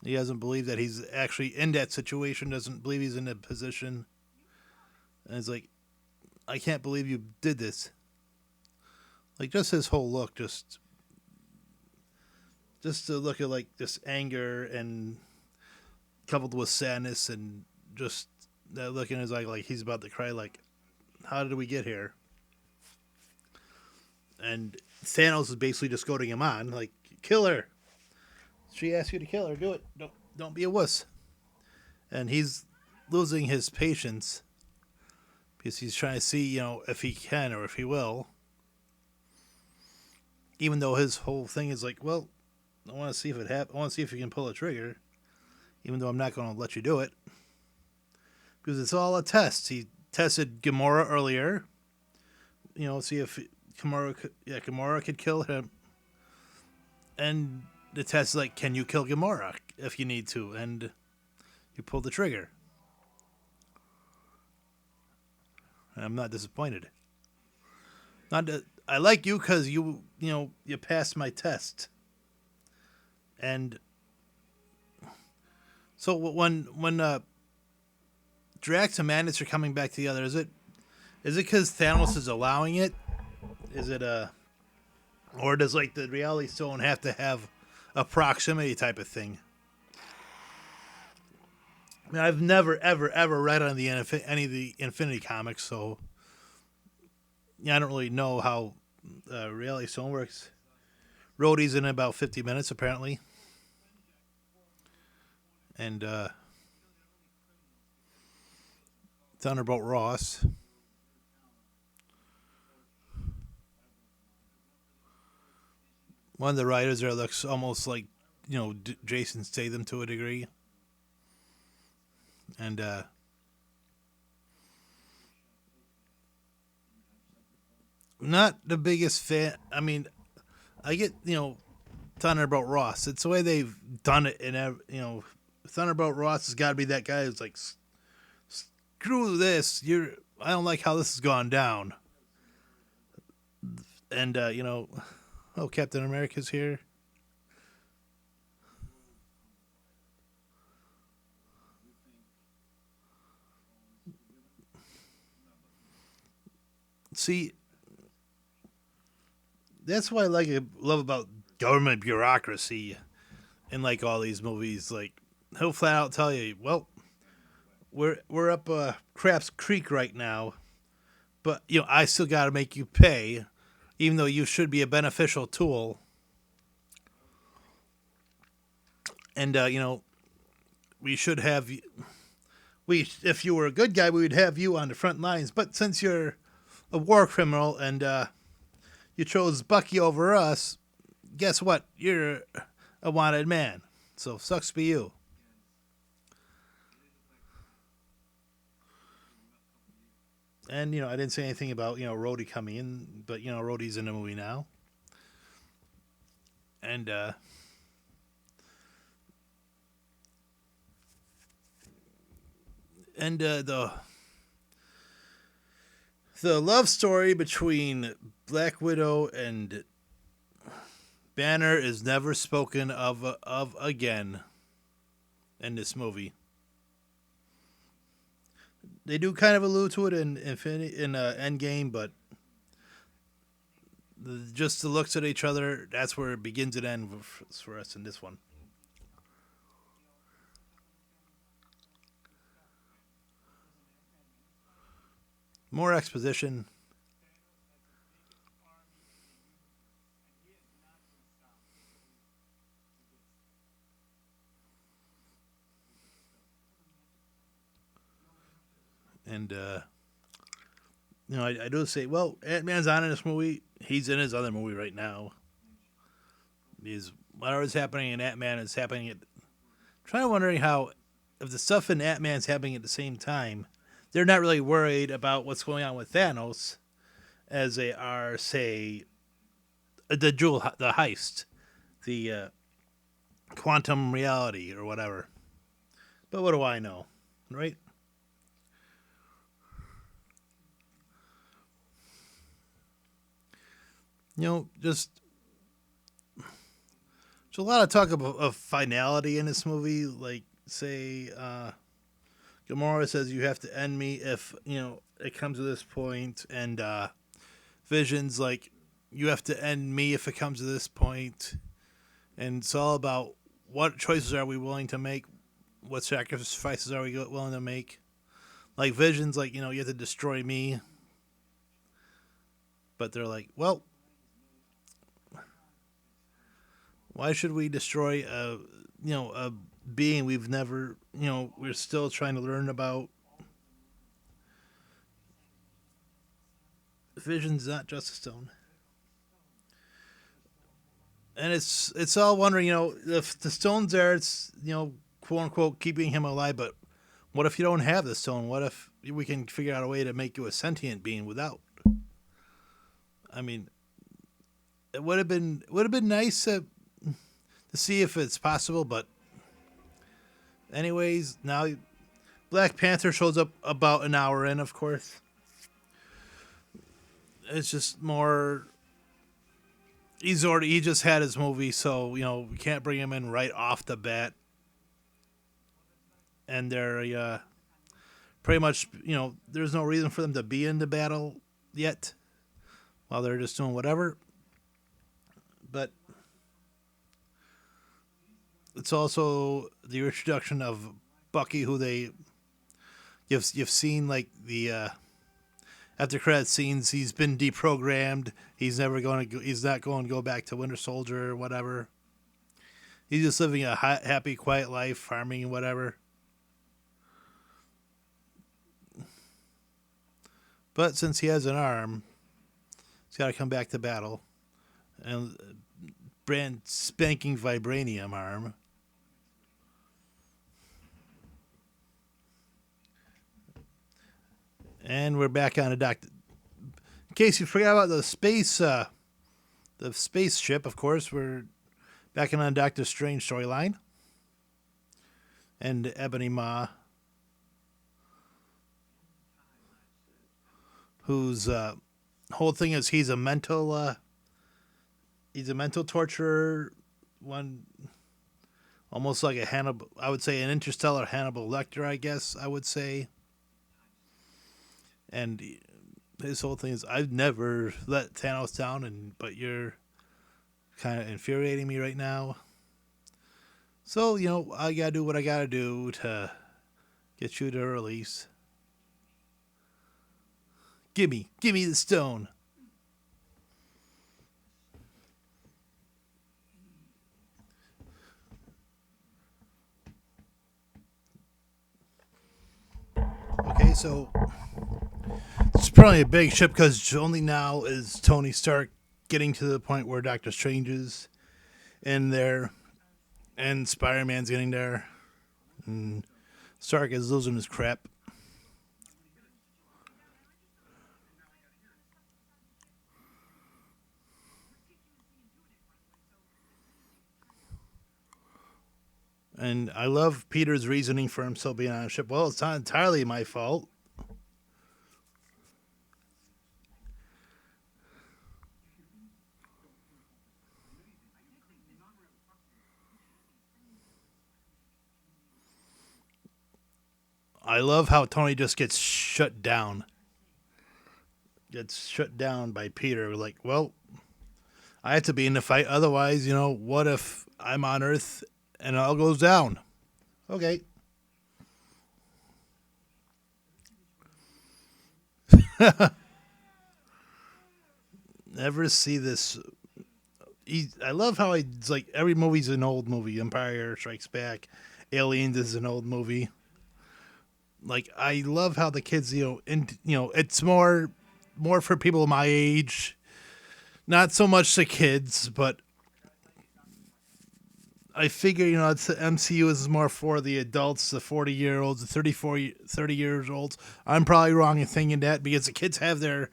He doesn't believe that he's actually in that situation, doesn't believe he's in that position. And it's like, I can't believe you did this. Like, just his whole look, just to look at, like, this anger and coupled with sadness and just that look in his eye like he's about to cry, like, how did we get here? And Thanos is basically just goading him on, like, kill her. She asked you to kill her. Do it. Don't be a wuss. And he's losing his patience because he's trying to see, if he can or if he will. Even though his whole thing is like, well, I want to see if it happens. I want to see if you can pull a trigger, even though I'm not going to let you do it because it's all a test. He tested Gamora earlier, see if Gamora could kill him, and the test is like, can you kill Gamora if you need to? And you pull the trigger. And I'm not disappointed. I like you because you passed my test. And so when Drax and Mantis are coming back together, is it because Thanos is allowing it? Is it or does like the reality stone have to have a proximity type of thing? I mean, I've never ever read on any of the Infinity comics, so I don't really know how reality stone works. Rhodey's in about 50 minutes apparently, and Thunderbolt Ross. One of the writers there looks almost like Jason Statham to a degree, and not the biggest fan. I mean, I get Thunderbolt Ross. It's the way they've done it in Thunderbolt Ross has got to be that guy who's like, screw this. I don't like how this has gone down. And oh, Captain America's here. See, that's what love about government bureaucracy in like all these movies. Like he'll flat out tell you, well, we're up Craps Creek right now, but I still got to make you pay, even though you should be a beneficial tool. And we should have we if you were a good guy, we would have you on the front lines. But since you're a war criminal and you chose Bucky over us, guess what? You're a wanted man. So sucks be you. And I didn't say anything about Rhodey coming in, but Rhodey's in the movie now, and the love story between Black Widow and Banner is never spoken of again in this movie. They do kind of allude to it in Endgame, but just the looks at each other, that's where it begins and ends for us in this one. More exposition. And I do say, well, Ant-Man's on in this movie. He's in his other movie right now. He's whatever's happening in Ant-Man is happening at. Trying wondering how, if the stuff in Ant-Man's happening at the same time, they're not really worried about what's going on with Thanos, as they are, say, the heist, the quantum reality or whatever. But what do I know, right? Just there's a lot of talk of finality in this movie. Like, say, Gamora says, "You have to end me if it comes to this point," and Vision's like, "You have to end me if it comes to this point." And it's all about what choices are we willing to make, what sacrifices are we willing to make. Like Vision's like, you have to destroy me, but they're like, well, why should we destroy a being we've never we're still trying to learn about? Vision's not just a stone. And it's all wondering, if the stone's there, it's quote unquote keeping him alive, but what if you don't have the stone? What if we can figure out a way to make you a sentient being without? I mean, it would have been nice to see if it's possible, but anyways, now Black Panther shows up about an hour in, of course. It's just more. He just had his movie, so we can't bring him in right off the bat. And they're pretty much there's no reason for them to be in the battle yet, while they're just doing whatever. But it's also the introduction of Bucky, who you've seen like the after credit scenes. He's been deprogrammed. He's not going to go back to Winter Soldier or whatever. He's just living a happy, quiet life, farming and whatever. But since he has an arm, he's got to come back to battle, and brand spanking vibranium arm. And we're back on a doctor. In case you forgot about the spaceship, of course, we're back on Doctor Strange storyline. and Ebony Maw, whose whole thing is he's a mental torturer, one almost like a Hannibal. I would say an interstellar Hannibal Lecter. I guess I would say, and his whole thing is I've never let Thanos down, and but you're kind of infuriating me right now. So I gotta do what I gotta do to get you to release. Give me the stone. Okay, so it's probably a big ship because only now is Tony Stark getting to the point where Doctor Strange is in there and Spider Man's getting there. And Stark is losing his crap. And I love Peter's reasoning for him still being on a ship. Well, it's not entirely my fault. I love how Tony just gets shut down. Gets shut down by Peter. Like, well, I have to be in the fight. Otherwise, what if I'm on Earth and it all goes down? Okay. Never see this. I love how he's like every movie's an old movie. Empire Strikes Back, Aliens is an old movie. Like I love how the kids, it's more for people my age. Not so much the kids, but I figure it's the MCU is more for the adults, the 40-year-olds, the 30 years olds. I'm probably wrong in thinking that because the kids have their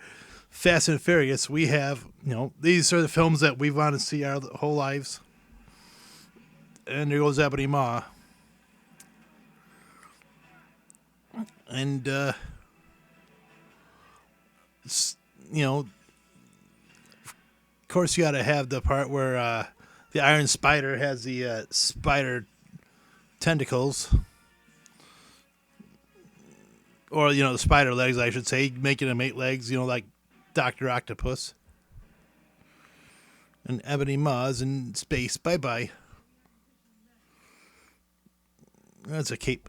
Fast and Furious. We have, these are the films that we've wanted to see our whole lives. And there goes Ebony Maw. And, you know, of course, you got to have the part where the Iron Spider has the spider tentacles. Or, the spider legs, I should say, making them 8 legs, like Dr. Octopus. And Ebony Maw's in space. Bye bye. That's a cape.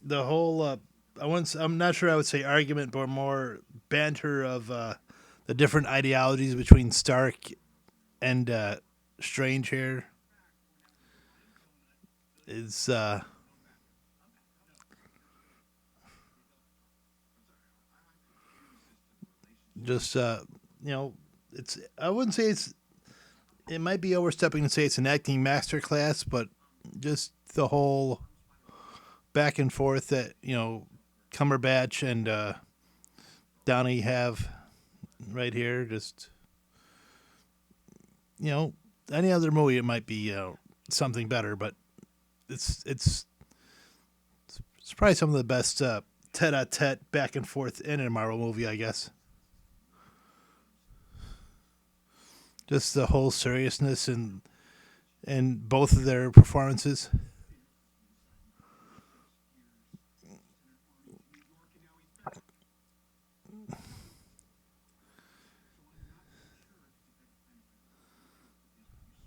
The whole, I'm not sure I would say argument, but more banter of the different ideologies between Stark and Strange here is just it's I wouldn't say it might be overstepping to say it's an acting masterclass, but just the whole back and forth that Cumberbatch and Downey have right here. Just any other movie it might be something better, but it's it's probably some of the best tete-a-tete back and forth in a Marvel movie, I guess. Just the whole seriousness and both of their performances.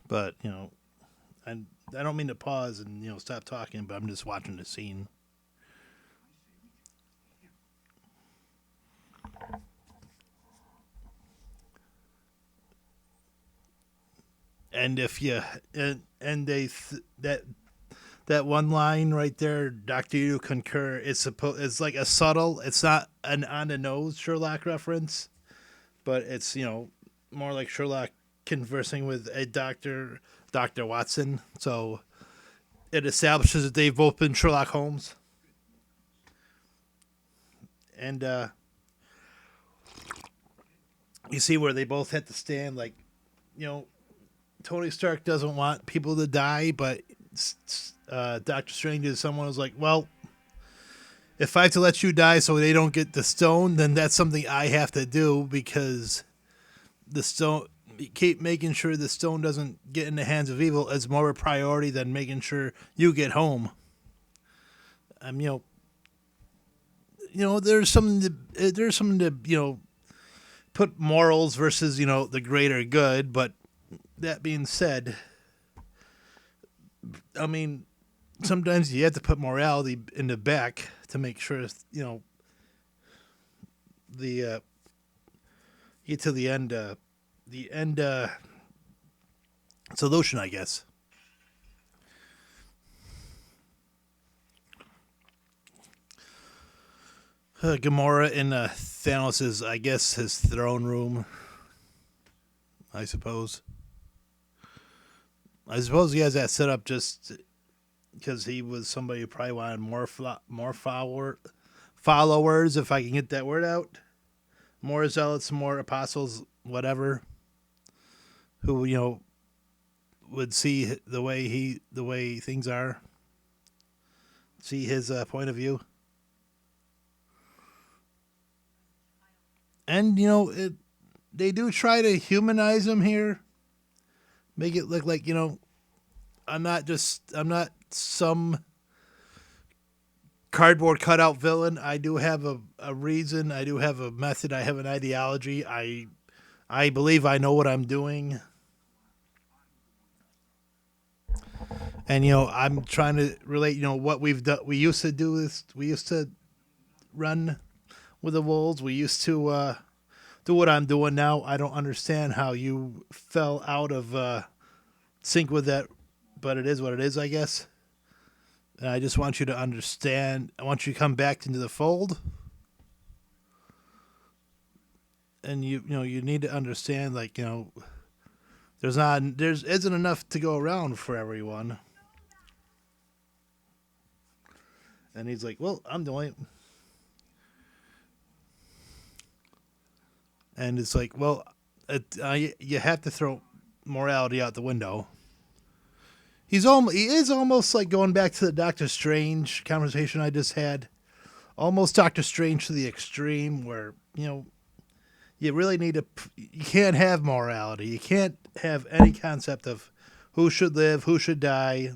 But and I don't mean to pause and stop talking, but I'm just watching the scene. And if you and they that one line right there, Doctor, you concur. It's like a subtle. It's not an on the nose Sherlock reference, but it's more like Sherlock conversing with a Doctor Watson. So it establishes that they've both been Sherlock Holmes, and you see where they both had to stand. Like, you know, Tony Stark doesn't want people to die, but Doctor Strange is someone who's like, well, if I have to let you die so they don't get the stone, then that's something I have to do because the stone. Keep making sure the stone doesn't get in the hands of evil is more a priority than making sure you get home. You know, there's something to put morals versus the greater good. But that being said, I mean, sometimes you have to put morality in the back to make sure the get to the end solution, I guess. Gamora in Thanos's, I guess, his throne room. I suppose. I suppose he has that set up just because he was somebody who probably wanted more followers, if I can get that word out. More zealots, more apostles, whatever. Who would see the way things are, see his point of view, and they do try to humanize him here, make it look like I'm not some cardboard cutout villain. I do have a reason. I do have a method. I have an ideology. I believe I know what I'm doing. And I'm trying to relate. What we've done. We used to do this. We used to run with the wolves. We used to do what I'm doing now. I don't understand how you fell out of sync with that, but it is what it is, I guess. And I just want you to understand. I want you to come back into the fold, and you need to understand. Like there's isn't enough to go around for everyone. And he's like, well, I'm doing it. And it's like, well, you have to throw morality out the window. He is almost like going back to the Doctor Strange conversation I just had. Almost Doctor Strange to the extreme, where you really need to. You can't have morality. You can't have any concept of who should live, who should die.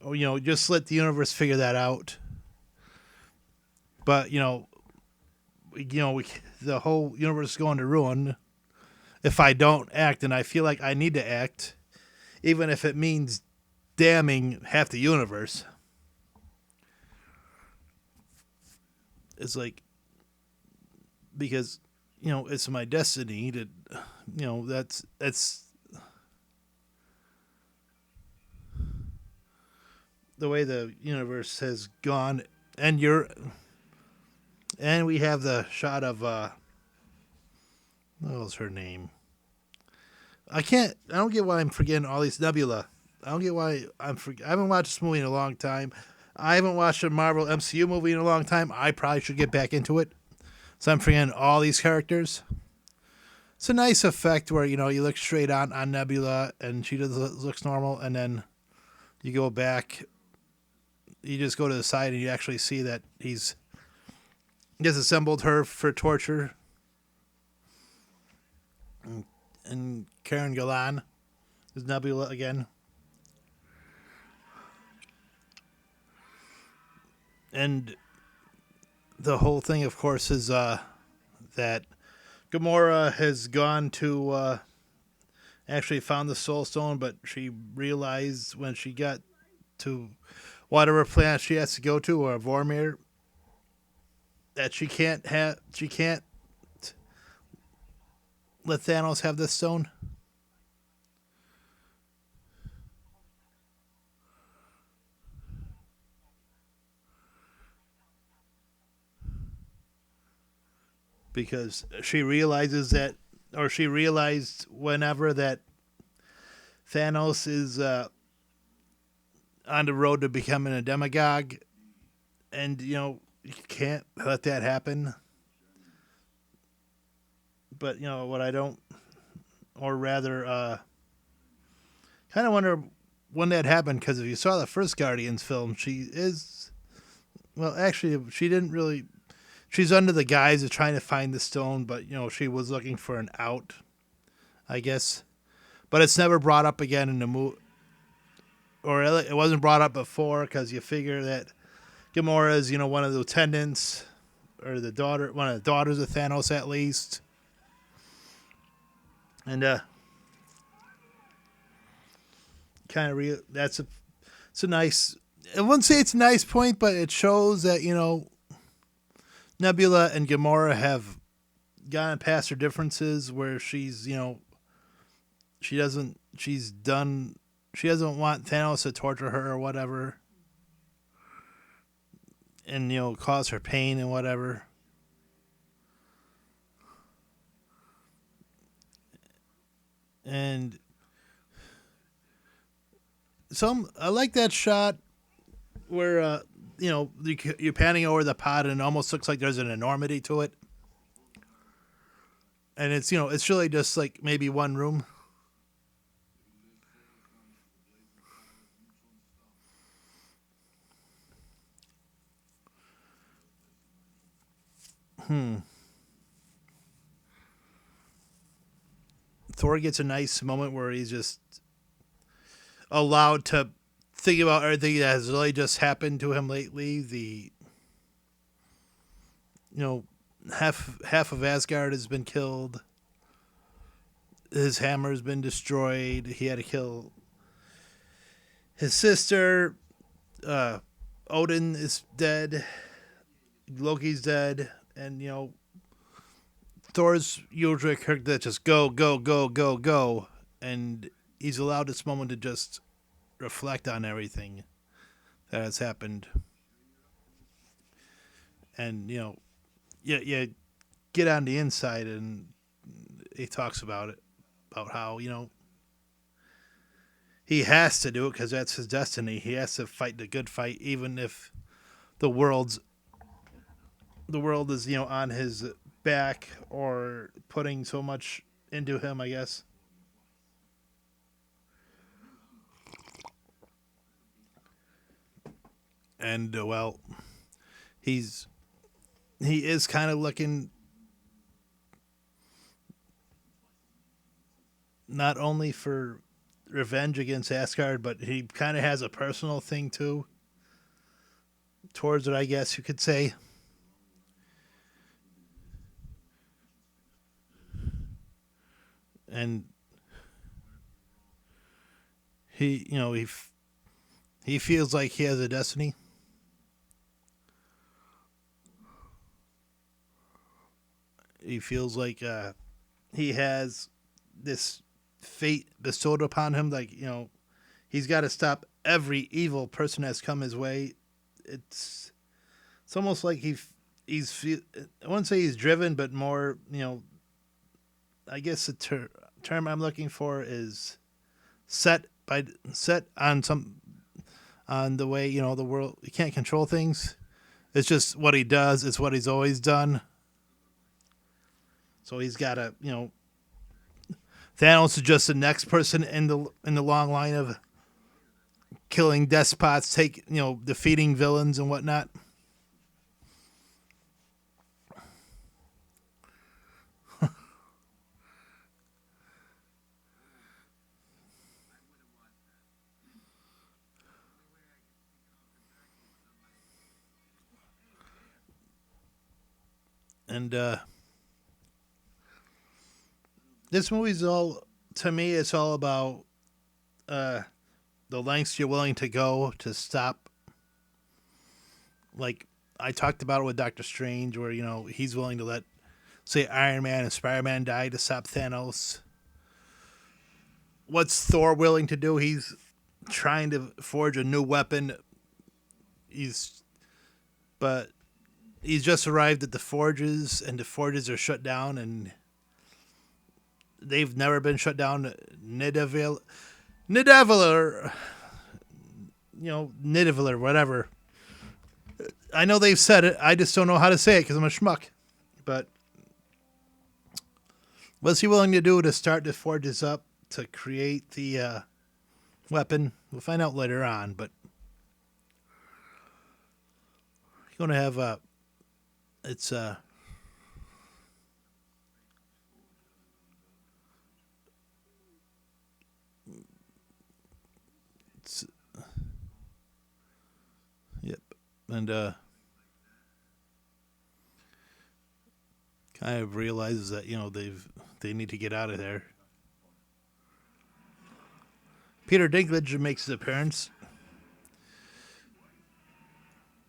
Or just let the universe figure that out. But the whole universe is going to ruin if I don't act, and I feel like I need to act, even if it means damning half the universe. It's like, because it's my destiny to that's the way the universe has gone. And we have the shot of what was her name? I don't get why I'm forgetting all these Nebula. I don't get why I haven't watched this movie in a long time. I haven't watched a Marvel MCU movie in a long time. I probably should get back into it. So I'm forgetting all these characters. It's a nice effect where you look straight on Nebula and she just looks normal, and then you go back. You just go to the side and you actually see that he's disassembled her for torture. And Karen Gillan is Nebula again. And the whole thing, of course, is that Gamora has gone to actually found the Soul Stone, but she realized when she got to whatever planet she has to go to, or Vormir, that she can't let Thanos have this stone. Because she realizes that, or she realized whenever that Thanos is on the road to becoming a demagogue, and you can't let that happen. But what I don't, or rather, kind of wonder when that happened, because if you saw the first Guardians film, she is, well, actually, she didn't really. She's under the guise of trying to find the stone, but she was looking for an out, I guess. But it's never brought up again in the movie, or it wasn't brought up before, because you figure that Gamora is one of the lieutenants, or one of the daughters of Thanos at least, and kind of it's a nice. I wouldn't say it's a nice point, but it shows that Nebula and Gamora have gotten past her differences, where she doesn't she's done she doesn't want Thanos to torture her or whatever, and cause her pain and whatever. And I like that shot where you're panning over the pod and it almost looks like there's an enormity to it, and it's really just like maybe one room. Thor gets a nice moment where he's just allowed to think about everything that has really just happened to him lately. The half of Asgard has been killed. His hammer's been destroyed. He had to kill his sister. Odin is dead. Loki's dead, and Thor's usually a character that just go, go, go, go, go, and he's allowed this moment to just reflect on everything that has happened, and yeah, get on the inside, and he talks about it, about how he has to do it because that's his destiny. He has to fight the good fight, even if the world's the world is on his back or putting so much into him, I guess. And well, he's he is kind of looking not only for revenge against Asgard, but he kind of has a personal thing too towards it, I guess you could say. And he feels like he has a destiny. He feels like he has this fate bestowed upon him. Like he's got to stop every evil person that's come his way. It's almost like I wouldn't say he's driven, but more I guess the term I'm looking for is set on the way the world. He can't control things. It's just what he does. It's what he's always done. So he's got to Thanos is just the next person in the long line of killing despots, defeating villains and whatnot. And this movie's all to me. It's all about uh, the lengths you're willing to go to stop. Like I talked about it with Doctor Strange, where he's willing to let, say, Iron Man and Spider Man die to stop Thanos. What's Thor willing to do? He's trying to forge a new weapon. He's but he's just arrived at the forges, and the forges are shut down, and they've never been shut down. Nidavellir, Nidavel or whatever. I know they've said it. I just don't know how to say it because I'm a schmuck. But what's he willing to do to start to forge this up to create the weapon? We'll find out later on. But he's going to have it's it's yep, and kind of realizes that they need to get out of there. Peter Dinklage makes his appearance.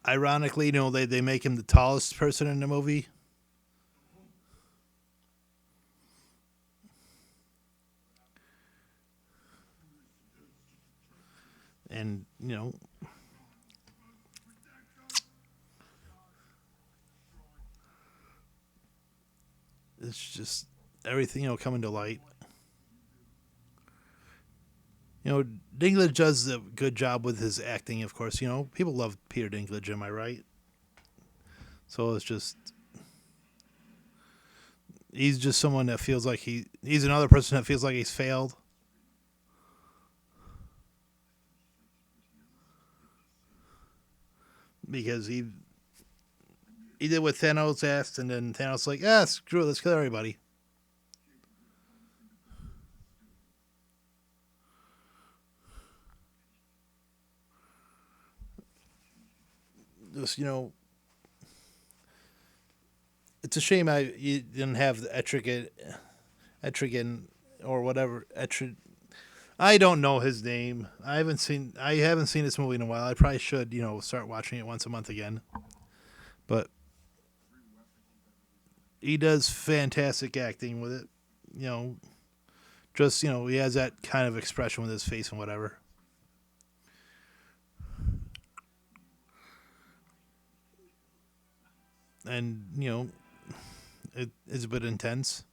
Ironically, they make him the tallest person in the movie. And, it's just everything, coming to light. Dinklage does a good job with his acting, of course. People love Peter Dinklage, am I right? So it's just, he's just someone that feels like he's another person that feels like he's failed. Because he did what Thanos asked, and then Thanos like, screw it, let's kill everybody. Just it's a shame you didn't have the Etrigan or whatever. I don't know his name. I haven't seen this movie in a while. I probably should start watching it once a month again. But he does fantastic acting with it. Just he has that kind of expression with his face and whatever. And it's a bit intense.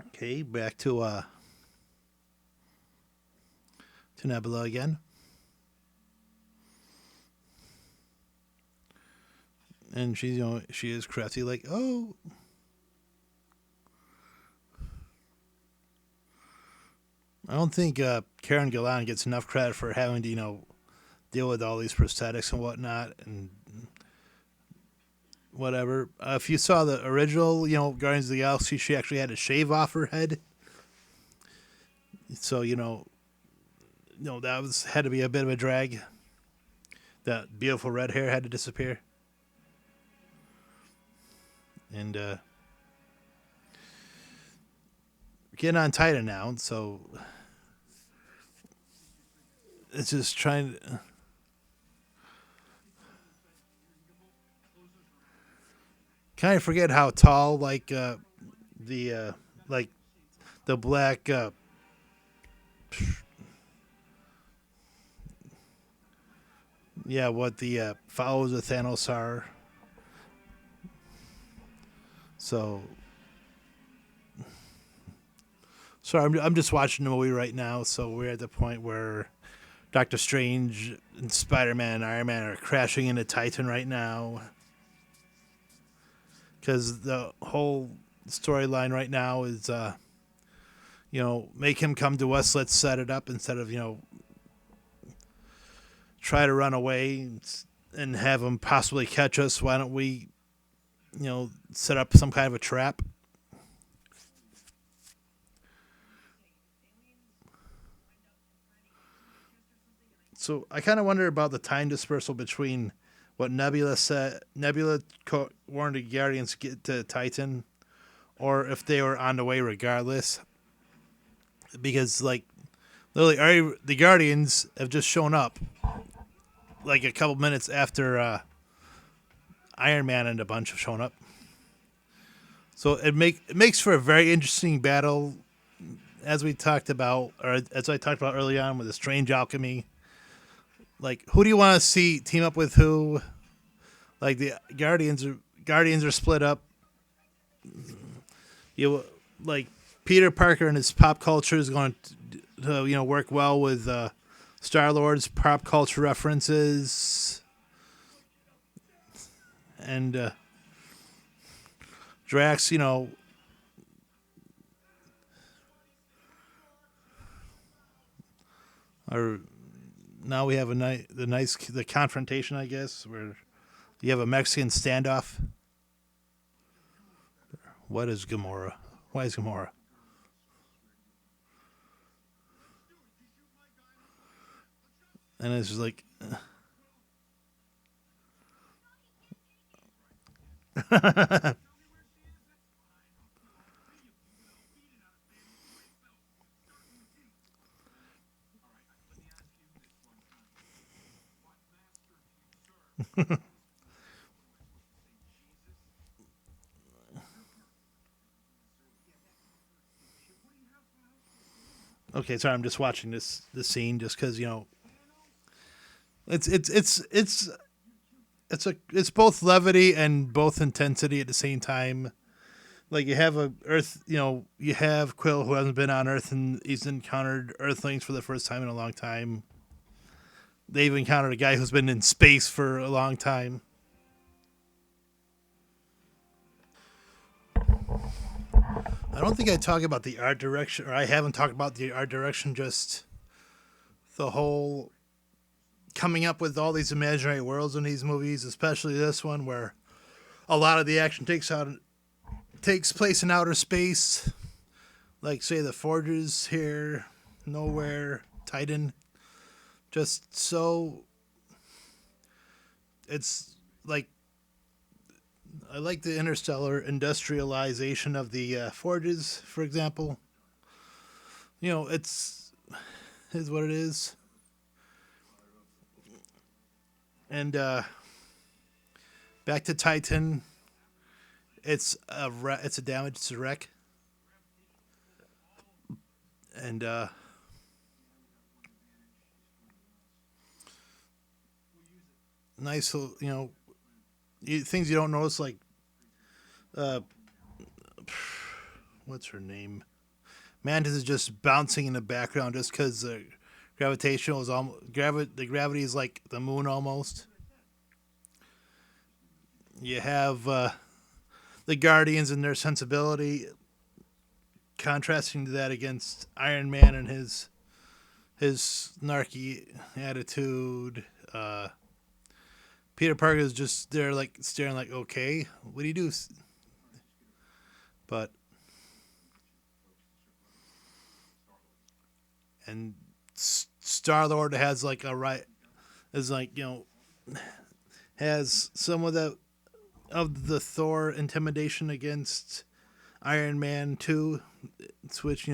Okay, back to Nebula again. And she's she is crafty, like, oh, I don't think Karen Gillan gets enough credit for having to deal with all these prosthetics and whatnot and whatever. If you saw the original, Guardians of the Galaxy, she actually had to shave off her head. So that had to be a bit of a drag. That beautiful red hair had to disappear. And getting on Titan now, so it's just trying to kind of forget how tall the black what the followers of Thanos are. So sorry, I'm just watching the movie right now. So we're at the point where Doctor Strange and Spider-Man and Iron Man are crashing into Titan right now. Because the whole storyline right now is, make him come to us. Let's set it up instead of, try to run away and have him possibly catch us. Why don't we, set up some kind of a trap? So I kind of wonder about the time dispersal between what Nebula said. Nebula warned the Guardians to get to Titan, or if they were on the way regardless. Because literally, the Guardians have just shown up, like a couple minutes after Iron Man and a bunch have shown up. So it makes for a very interesting battle, as we talked about, or as I talked about early on with the strange alchemy. Like, who do you want to see team up with who? Like, the Guardians are split up. Like Peter Parker and his pop culture is going to work well with Star Lord's pop culture references, and Drax, or now we have the confrontation, I guess, where you have a Mexican standoff. What is Gamora? Why is Gamora? And it's just like, okay, sorry, I'm just watching this scene just because it's it's it's it's it's both levity and both intensity at the same time. Like you have a Earth, you have Quill who hasn't been on Earth and he's encountered Earthlings for the first time in a long time. They've encountered a guy who's been in space for a long time. I don't think I talk about the art direction, or I haven't talked about the art direction, just the whole coming up with all these imaginary worlds in these movies, especially this one where a lot of the action takes place in outer space, like say the Forges here, nowhere, Titan. Just so it's like I like the interstellar industrialization of the Forges, for example. It's is what it is, and back to Titan. It's a damage. It's a wreck, and nice. Things you don't notice, like uh, what's her name? Mantis is just bouncing in the background just because the gravitational is the gravity is like the moon almost. You have the Guardians and their sensibility, contrasting to that against Iron Man and his snarky attitude. Peter Parker is just there, like staring, like, okay, what do you do? But and Star Lord has like a right, is like has some of the Thor intimidation against Iron Man 2, which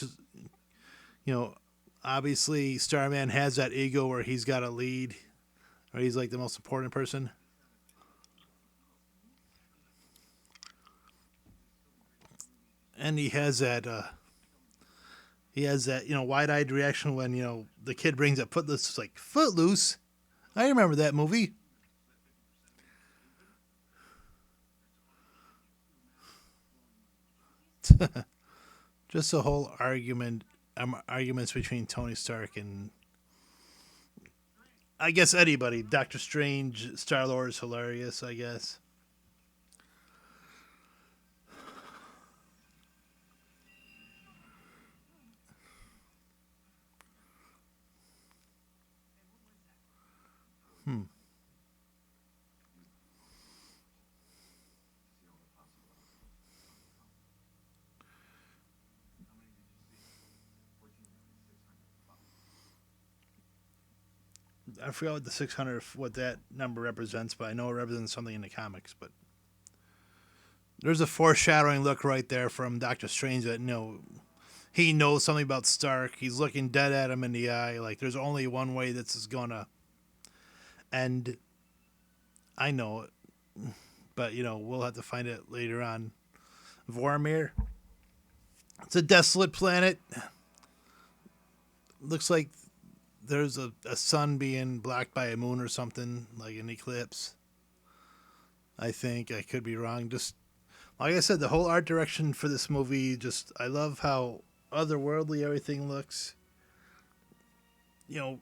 is you know obviously Starman has that ego where he's got a lead, or he's like the most important person. And he has that wide-eyed reaction when the kid brings up Footloose. It's like, Footloose, I remember that movie. Just a whole arguments between Tony Stark and I guess anybody. Doctor Strange, Star Lord is hilarious, I guess. Hmm. I forgot what the 600, what that number represents, but I know it represents something in the comics. But there's a foreshadowing look right there from Doctor Strange that he knows something about Stark. He's looking dead at him in the eye. Like there's only one way this is gonna end. I know it, but we'll have to find it later on. Vormir. It's a desolate planet. Looks like there's a sun being blocked by a moon or something, like an eclipse. I think I could be wrong. Just like I said, the whole art direction for this movie, just I love how otherworldly everything looks.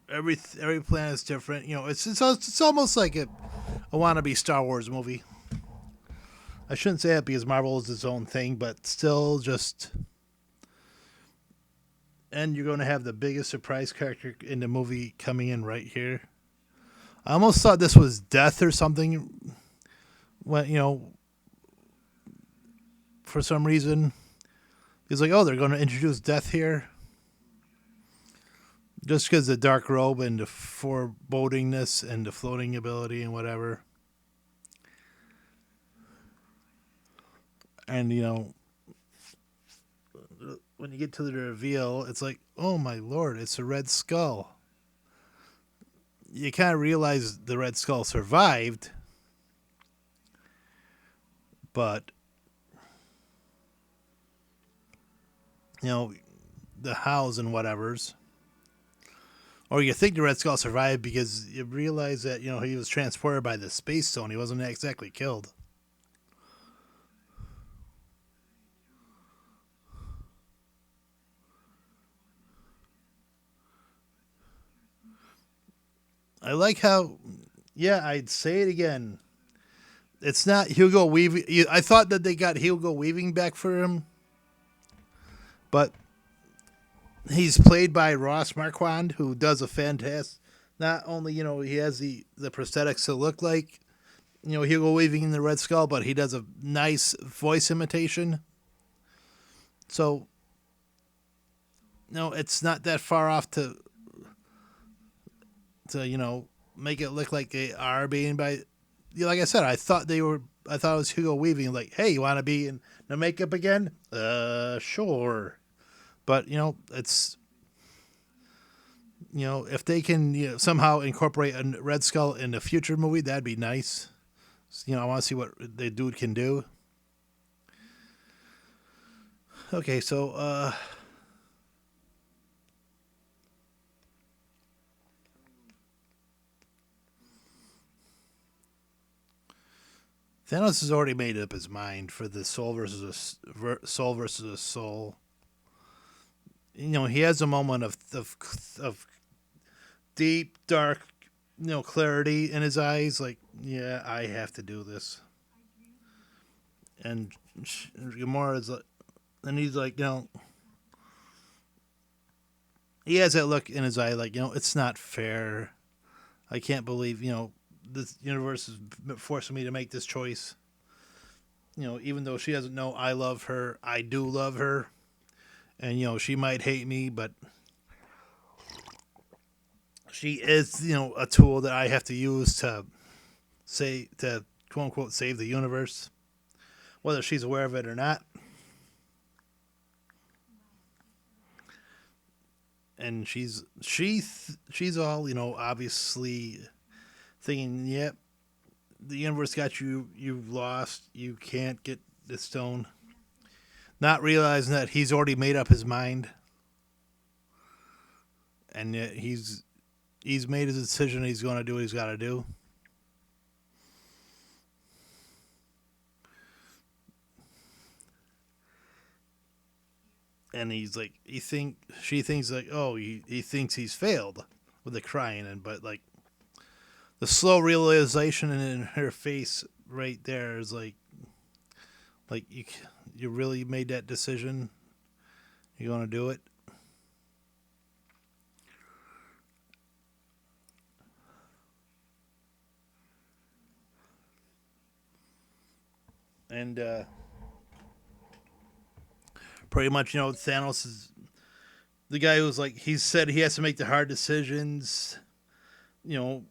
every planet is different. It's almost like a wannabe Star Wars movie. I shouldn't say that because Marvel is its own thing, but still just. And you're going to have the biggest surprise character in the movie coming in right here. I almost thought this was Death or something. When for some reason, he's like, "Oh, they're going to introduce Death here." Just because the dark robe and the forebodingness and the floating ability and whatever. And, when you get to the reveal, it's like, oh my lord, it's a Red Skull. You kind of realize the Red Skull survived, but, the hows and whatevers. Or you think the Red Skull survived because you realize that, he was transported by the Space Stone. He wasn't exactly killed. I like how, yeah, I'd say it again. It's not Hugo Weaving. I thought that they got Hugo Weaving back for him, but he's played by Ross Marquand, who does a fantastic. Not only he has the prosthetics to look like Hugo Weaving in the Red Skull, but he does a nice voice imitation. So no, it's not that far off to make it look like they are being by. Like I said, I thought they were. I thought it was Hugo Weaving. Like, hey, you want to be in the makeup again? Sure. But it's if they can somehow incorporate a Red Skull in a future movie, that'd be nice. I want to see what the dude can do. Okay, so Thanos has already made up his mind for the soul versus a soul. He has a moment of deep, dark, clarity in his eyes. Like, yeah, I have to do this. And Gamora is like, and he's like, he has that look in his eye, like, it's not fair. I can't believe, this universe is forcing me to make this choice. Even though she doesn't know I love her, I do love her. And, she might hate me, but she is, a tool that I have to use to quote unquote save the universe, whether she's aware of it or not. And she's all obviously thinking, yep, the universe got you. You've lost. You can't get the stone. Not realizing that he's already made up his mind, and yet he's made his decision. He's going to do what he's got to do. And he's like, she thinks like, oh, he thinks he's failed with the crying, and but like the slow realization in her face right there is like you really made that decision. You gonna do it? And pretty much, Thanos is the guy who's like he said he has to make the hard decisions. You know,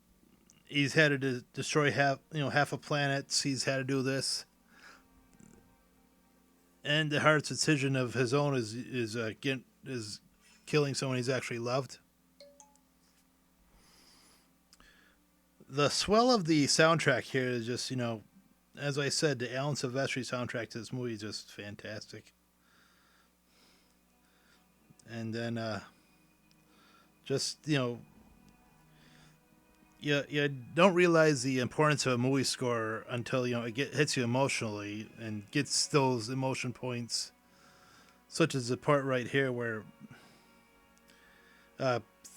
he's had to destroy half a planet. He's had to do this, and the hardest decision of his own is killing someone he's actually loved. The swell of the soundtrack here is just as I said, the Alan Silvestri soundtrack to this movie is just fantastic. And then just you don't realize the importance of a movie score until it hits you emotionally and gets those emotion points, such as the part right here where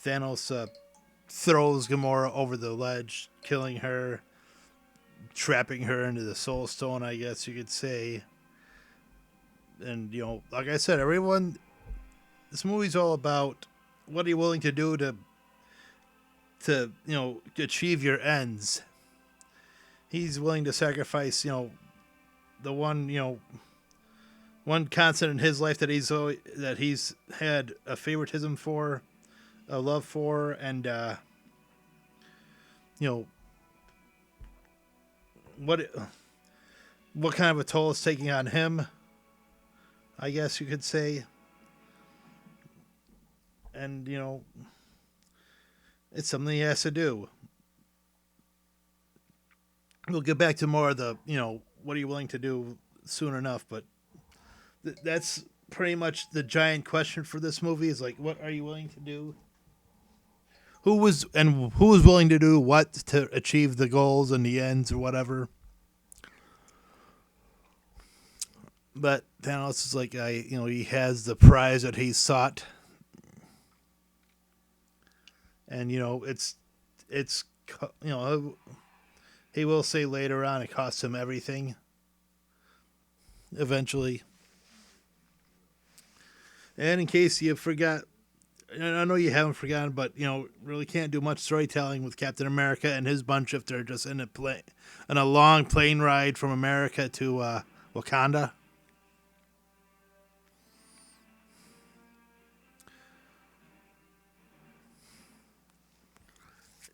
Thanos throws Gamora over the ledge, killing her, trapping her into the Soul Stone, I guess you could say. And like I said, everyone, this movie's all about what are you willing to do to achieve your ends. He's willing to sacrifice the one constant in his life that he's had a favoritism for, a love for, and you know what kind of a toll it's taking on him, I guess you could say. And it's something he has to do. We'll get back to more of the what are you willing to do soon enough, but that's pretty much the giant question for this movie is like, what are you willing to do? Who was willing to do what to achieve the goals and the ends or whatever. But Thanos is like, he has the prize that he sought, and it's he will say later on it cost him everything. Eventually, and in case you forgot, and I know you haven't forgotten, but really can't do much storytelling with Captain America and his bunch if they're just in a long plane ride from America to Wakanda.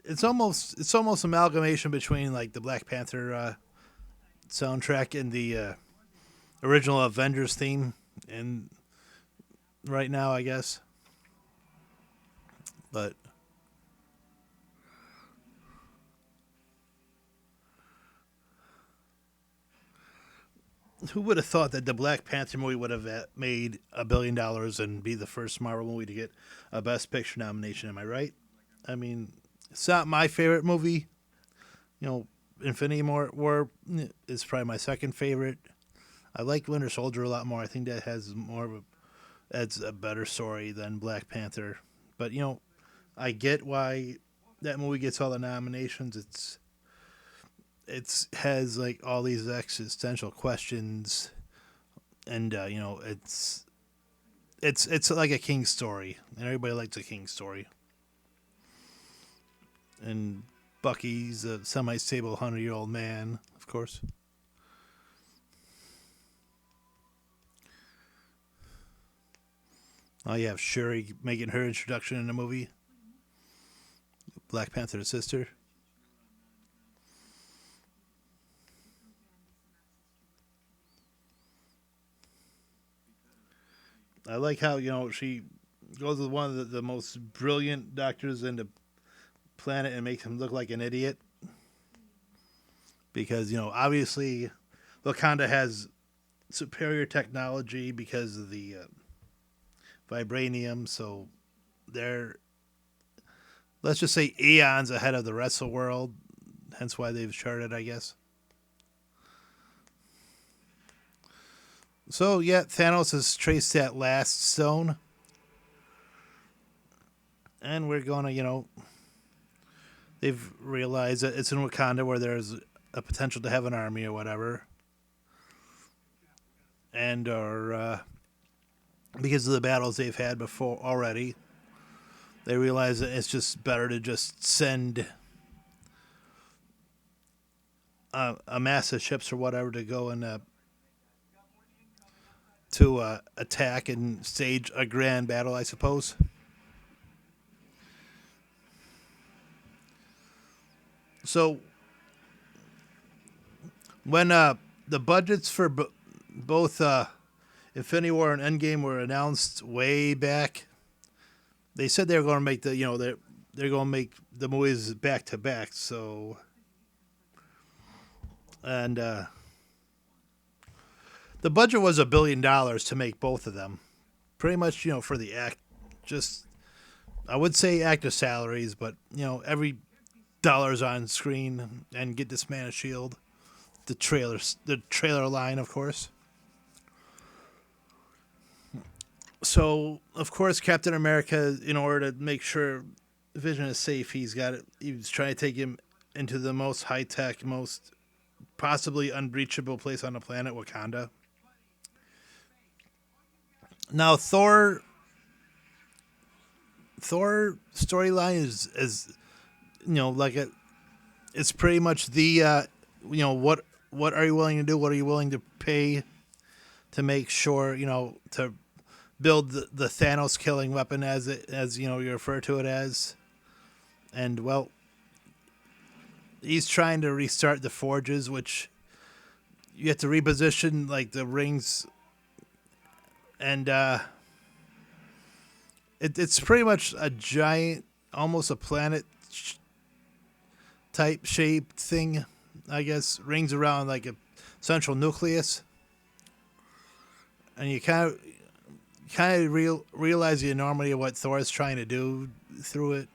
It's almost amalgamation between like the Black Panther soundtrack and the original Avengers theme, and right now I guess. But who would have thought that the Black Panther movie would have made $1 billion and be the first Marvel movie to get a Best Picture nomination? Am I right? I mean, it's not my favorite movie. Infinity War is probably my second favorite. I like Winter Soldier a lot more. I think that has adds a better story than Black Panther. But I get why that movie gets all the nominations. It's has like all these existential questions, and it's like a king story, and everybody likes a king story. And Bucky's a semi-stable 100-year-old man, of course. Oh, you have Shuri making her introduction in the movie. Black Panther's sister. I like how she goes with one of the most brilliant doctors in the planet and makes him look like an idiot. Because obviously, Wakanda has superior technology because of the vibranium, so they're, let's just say, eons ahead of the rest of the world. Hence why they've charted, I guess. So yeah, Thanos has traced that last stone, and we're gonna, they've realized that it's in Wakanda where there's a potential to have an army or whatever, and are because of the battles they've had before already, they realize that it's just better to just send a mass of ships or whatever to go and to attack and stage a grand battle, I suppose. So when the budgets for both Infinity War and Endgame were announced way back, they said they were going to make they're going to make the movies back to back. So and the budget was $1 billion to make both of them. Pretty much, for the act, just I would say actor salaries, but every dollar's on screen and get this man a shield. The trailer line, of course. So of course, Captain America, in order to make sure Vision is safe, he's trying to take him into the most high tech, most possibly unbreachable place on the planet, Wakanda. Now Thor storyline is like it's pretty much the what are you willing to do? What are you willing to pay to make sure to build the Thanos killing weapon as you refer to it as, and well, he's trying to restart the forges, which you have to reposition like the rings, and it's pretty much a giant, almost a planet type shaped thing, I guess, rings around like a central nucleus, and you realize the enormity of what Thor is trying to do through it.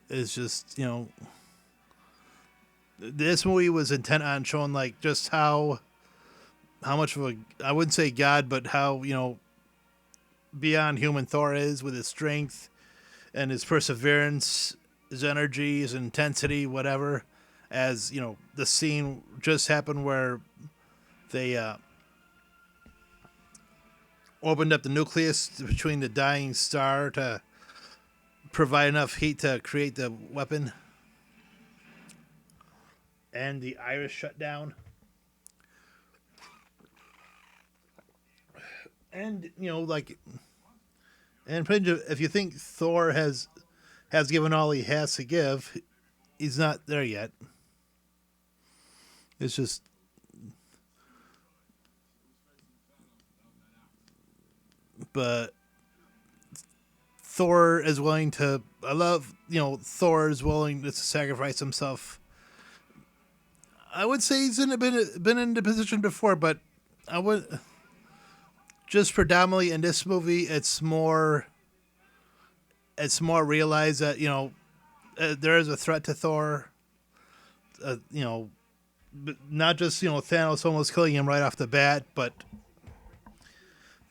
Is just this movie was intent on showing like just how much of a, I wouldn't say god, but how beyond human Thor is with his strength and his perseverance, his energy, his intensity, whatever. As the scene just happened where they opened up the nucleus between the dying star to provide enough heat to create the weapon, and the iris shut down. And like, and if you think Thor has given all he has to give, he's not there yet. It's just but Thor is willing to. I love Thor is willing to sacrifice himself. I would say he's been in the position before, but I would just predominantly in this movie. It's more realized that there is a threat to Thor. Not just Thanos almost killing him right off the bat, but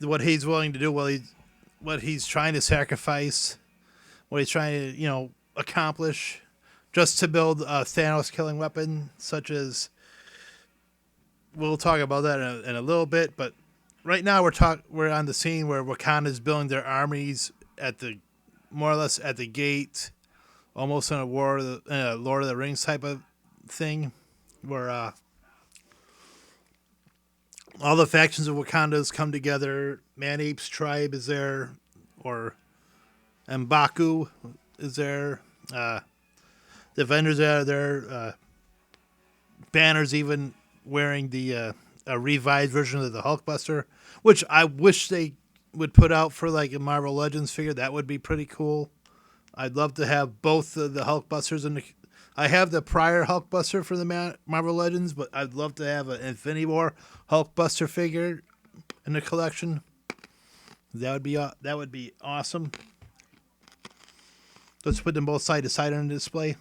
what he's willing to do, what he's trying to sacrifice, what he's trying to accomplish, just to build a Thanos killing weapon, such as we'll talk about that in a little bit. But right now we're on the scene where Wakanda is building their armies at the more or less at the gate, almost in a Lord of the Rings type of thing, where all the factions of Wakanda's come together. Man-Ape's tribe is there, or M'Baku is there. The Avengers are there. Banner's even wearing the a revised version of the Hulkbuster, which I wish they would put out for like a Marvel Legends figure. That would be pretty cool. I'd love to have both of the Hulkbusters in the. I have the prior Hulkbuster for the Marvel Legends, but I'd love to have an Infinity War Hulkbuster figure in the collection. That would be awesome. Let's put them both side to side on the display.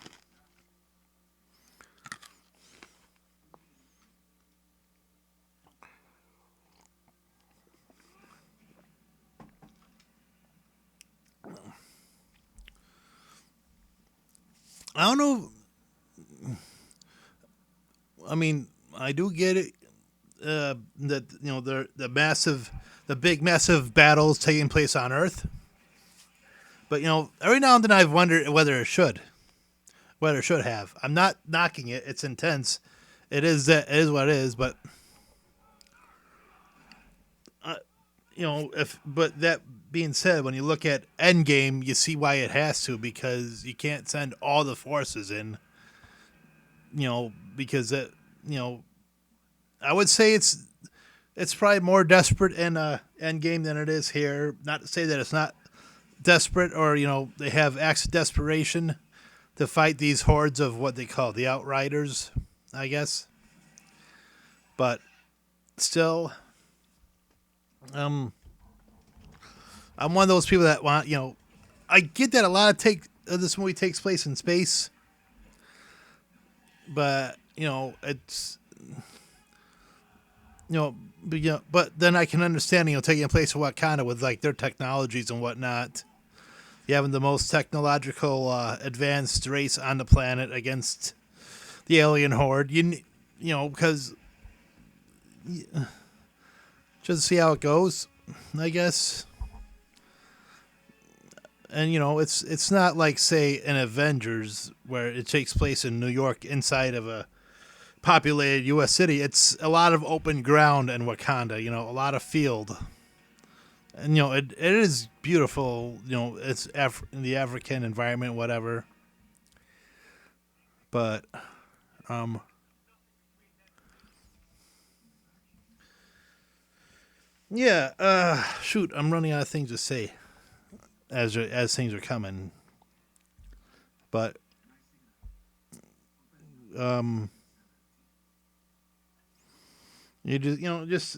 I don't know. I mean, I do get it. That the big massive battles taking place on Earth. But every now and then I've wondered whether it should have. I'm not knocking it. It's intense. It is what it is. But but that being said, when you look at Endgame, you see why it has to, because you can't send all the forces in. Because I would say it's probably more desperate in Endgame than it is here. Not to say that it's not desperate, or they have acts of desperation to fight these hordes of what they call the Outriders, I guess. But still, I'm one of those people that want I get that a lot of this movie takes place in space, but it's you know, but then I can understand, taking place in Wakanda with like their technologies and whatnot. You having the most technological advanced race on the planet against the alien horde. Because just to see how it goes, I guess. And it's not like say an Avengers where it takes place in New York inside of a populated U.S. city. It's a lot of open ground in Wakanda. A lot of field, and it is beautiful. It's in the African environment, whatever. But um, yeah. Shoot, I'm running out of things to say as things are coming. But um, just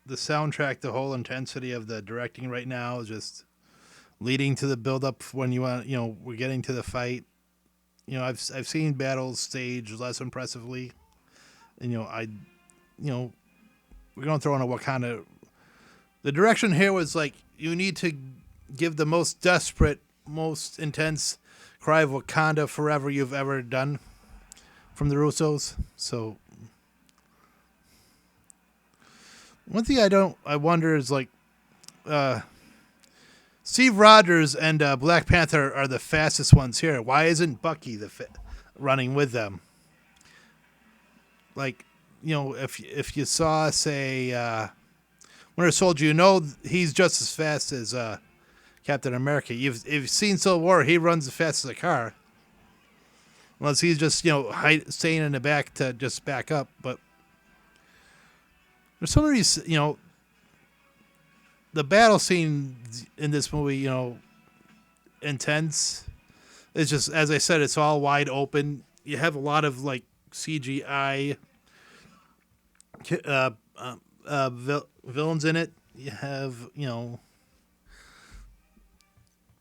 the soundtrack, the whole intensity of the directing right now is just leading to the build up when we're getting to the fight. I've seen battles staged less impressively, and we're gonna throw in a Wakanda. The direction here was like you need to give the most desperate, most intense cry of Wakanda forever you've ever done from the Russos. So one thing I wonder is like Steve Rogers and Black Panther are the fastest ones here. Why isn't Bucky running with them? Like, if you saw, say, Winter Soldier, he's just as fast as Captain America. If you've seen Civil War, he runs as fast as a car. Unless he's just, staying in the back to just back up. But there's some reason, the battle scene in this movie, intense. It's just, as I said, it's all wide open. You have a lot of like CGI villains in it. You have,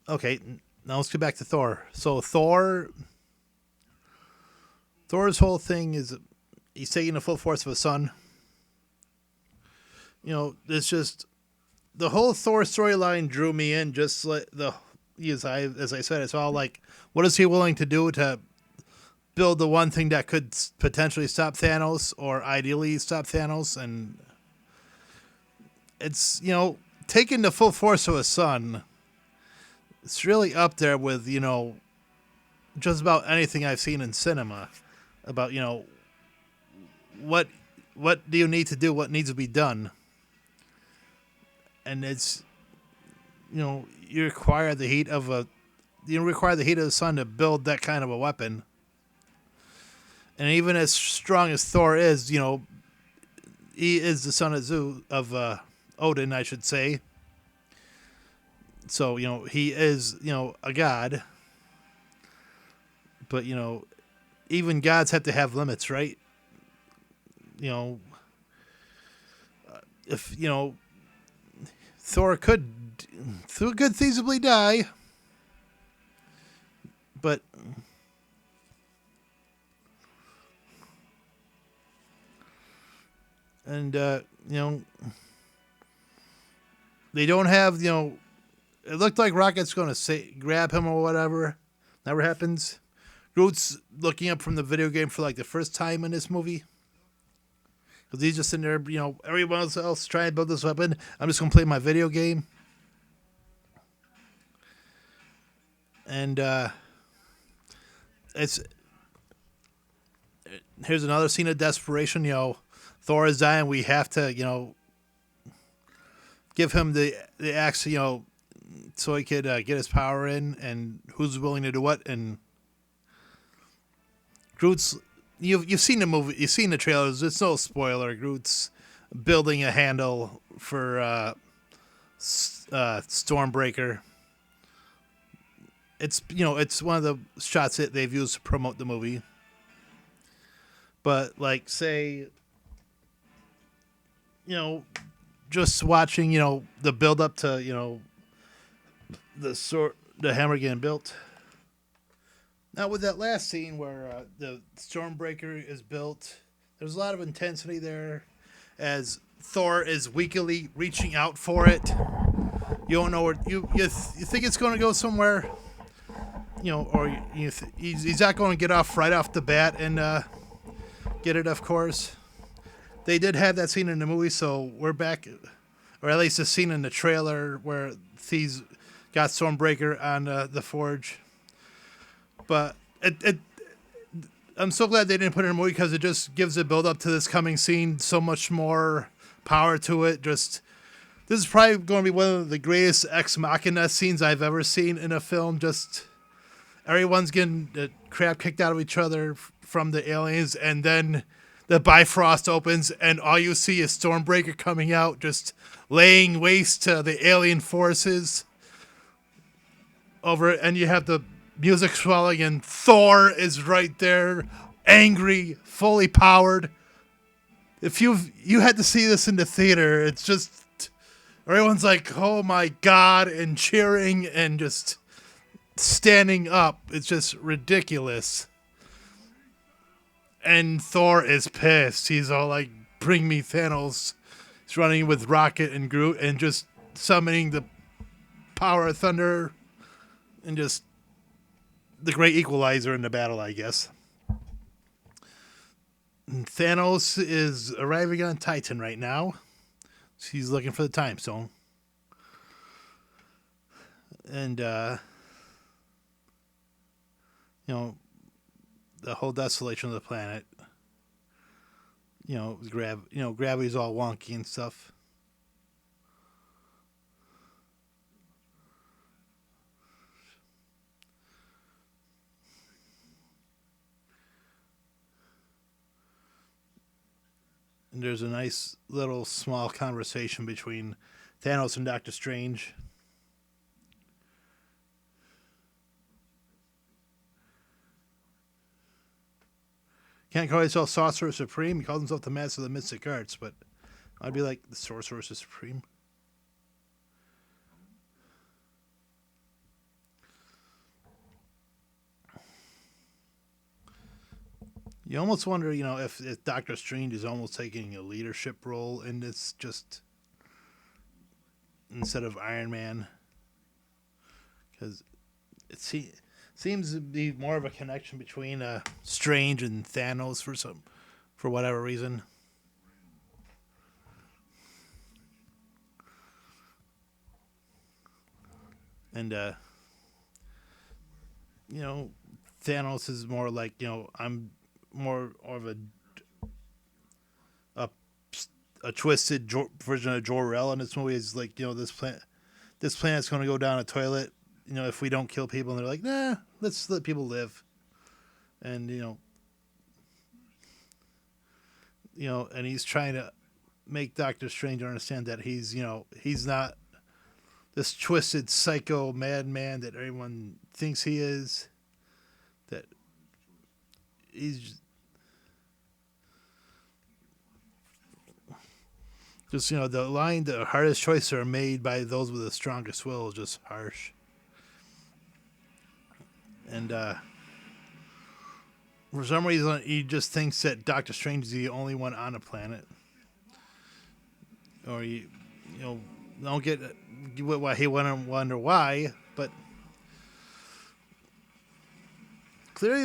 okay. Now let's get back to Thor. So Thor's whole thing is he's taking the full force of his son. It's just the whole Thor storyline drew me in. Just like as I said, it's all like, what is he willing to do to build the one thing that could potentially stop Thanos, or ideally stop Thanos? And it's taking the full force of his son. It's really up there with just about anything I've seen in cinema about what do you need to do, what needs to be done. And it's you require the heat of the sun to build that kind of a weapon. And even as strong as Thor is, he is the son of Odin, I should say. So he is a god. But even gods have to have limits, right? If Thor could feasibly die, but they don't have it looked like Rocket's going to grab him or whatever. Never happens. Groot's looking up from the video game for like the first time in this movie. Because he's just in there, everyone else trying to build this weapon. I'm just going to play my video game. And here's another scene of desperation. Thor is dying. We have to, give him the axe, so he could get his power in. And who's willing to do what? And Groot's... You've seen the movie, you've seen the trailers. It's no spoiler. Groot's building a handle for Stormbreaker. It's one of the shots that they've used to promote the movie. But like, say, just watching, the build up to, the hammer getting built. Now, with that last scene where the Stormbreaker is built, there's a lot of intensity there. as Thor is weakly reaching out for it. You don't know where you think it's going to go somewhere, or he's not going to get off right off the bat and get it. Of course, they did have that scene in the movie, so we're back, or at least a scene in the trailer where he's got Stormbreaker on the forge. But I'm so glad they didn't put it in a movie because it just gives a build up to this coming scene so much more power to it. This is probably going to be one of the greatest ex machina scenes I've ever seen in a film. Just everyone's getting the crap kicked out of each other from the aliens, and then the Bifrost opens, and all you see is Stormbreaker coming out, just laying waste to the alien forces over it, and you have the music swelling, and Thor is right there, angry, fully powered. If you had to see this in the theater, it's just everyone's like, "Oh my god," and cheering and just standing up. It's just ridiculous. And Thor is pissed. He's all like, "Bring me Thanos." He's running with Rocket and Groot and just summoning the power of thunder and just the great equalizer in the battle, I guess. And Thanos is arriving on Titan right now. He's looking for the time stone. And, the whole desolation of the planet. Gravity's all wonky and stuff. And there's a nice little small conversation between Thanos and Doctor Strange. Can't call himself Sorcerer Supreme. He calls himself the Master of the Mystic Arts, but I'd be like, the Sorcerer Supreme. You almost wonder, if Doctor Strange is almost taking a leadership role in this, just instead of Iron Man, because seems to be more of a connection between Strange and Thanos for whatever reason. And Thanos is more like, I'm more of a a twisted version of Jor-El in this movie. Is like, this planet's going to go down a toilet, if we don't kill people. And they're like, nah, let's let people live. And and he's trying to make Doctor Strange understand that he's not this twisted psycho madman that everyone thinks he is. That he's just, the line, the hardest choices are made by those with the strongest will, is just harsh. And for some reason, he just thinks that Doctor Strange is the only one on the planet. Or don't get why he wonder why, but clearly,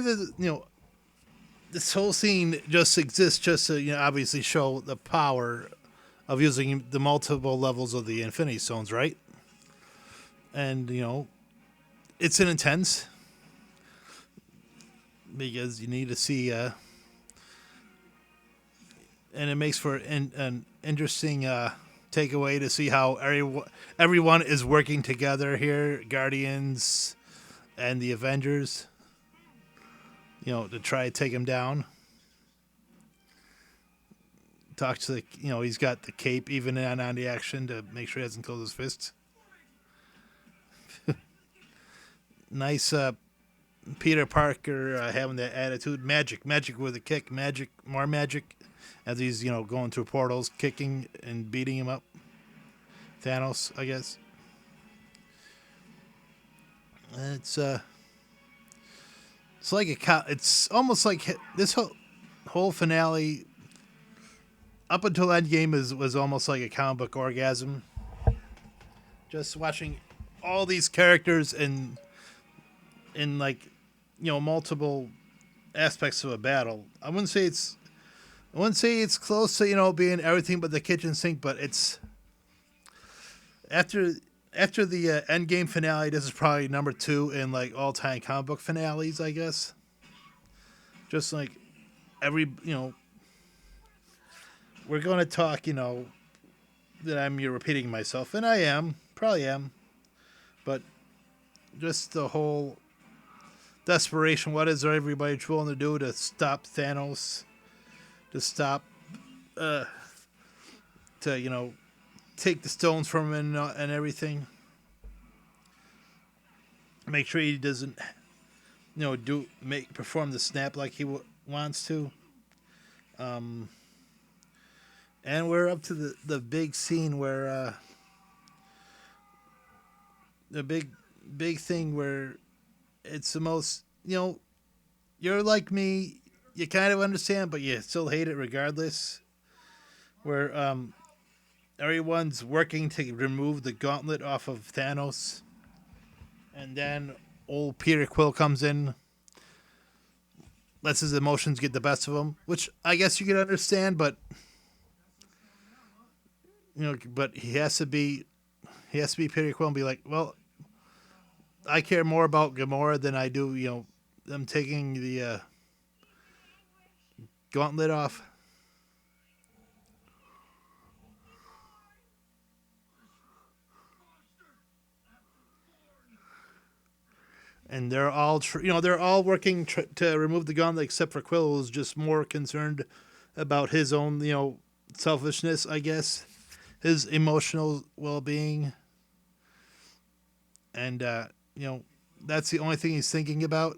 this whole scene just exists just to, obviously show the power of using the multiple levels of the Infinity Stones, right? And, it's an intense, because you need to see, and it makes for an interesting takeaway to see how everyone is working together here, Guardians and the Avengers, to try to take him down. Talks to he's got the cape even on the action to make sure he doesn't close his fists. Nice Peter Parker having that attitude. Magic with a kick. More magic. As he's, going through portals, kicking and beating him up. Thanos, I guess. And it's like it's almost like this whole finale up until Endgame was almost like a comic book orgasm. Just watching all these characters in like multiple aspects of a battle. I wouldn't say it's close to being everything but the kitchen sink, but it's after the Endgame finale. This is probably number two in like all time comic book finales, I guess. Just like every we're going to talk that I'm repeating myself, and I am probably am, but just the whole desperation. What is everybody willing to do to stop Thanos? To stop, to take the stones from him and everything. Make sure he doesn't, perform the snap like he wants to. And we're up to the big scene where the big thing where it's the most you're like me, you kind of understand, but you still hate it regardless. Where everyone's working to remove the gauntlet off of Thanos, and then old Peter Quill comes in, lets his emotions get the best of him, which I guess you could understand, but but he has to be Peter Quill and be like, well, I care more about Gamora than I do, them taking the gauntlet off. And they're all, they're all working to remove the gauntlet except for Quill, who's just more concerned about his own, selfishness, I guess, his emotional well-being, and that's the only thing he's thinking about.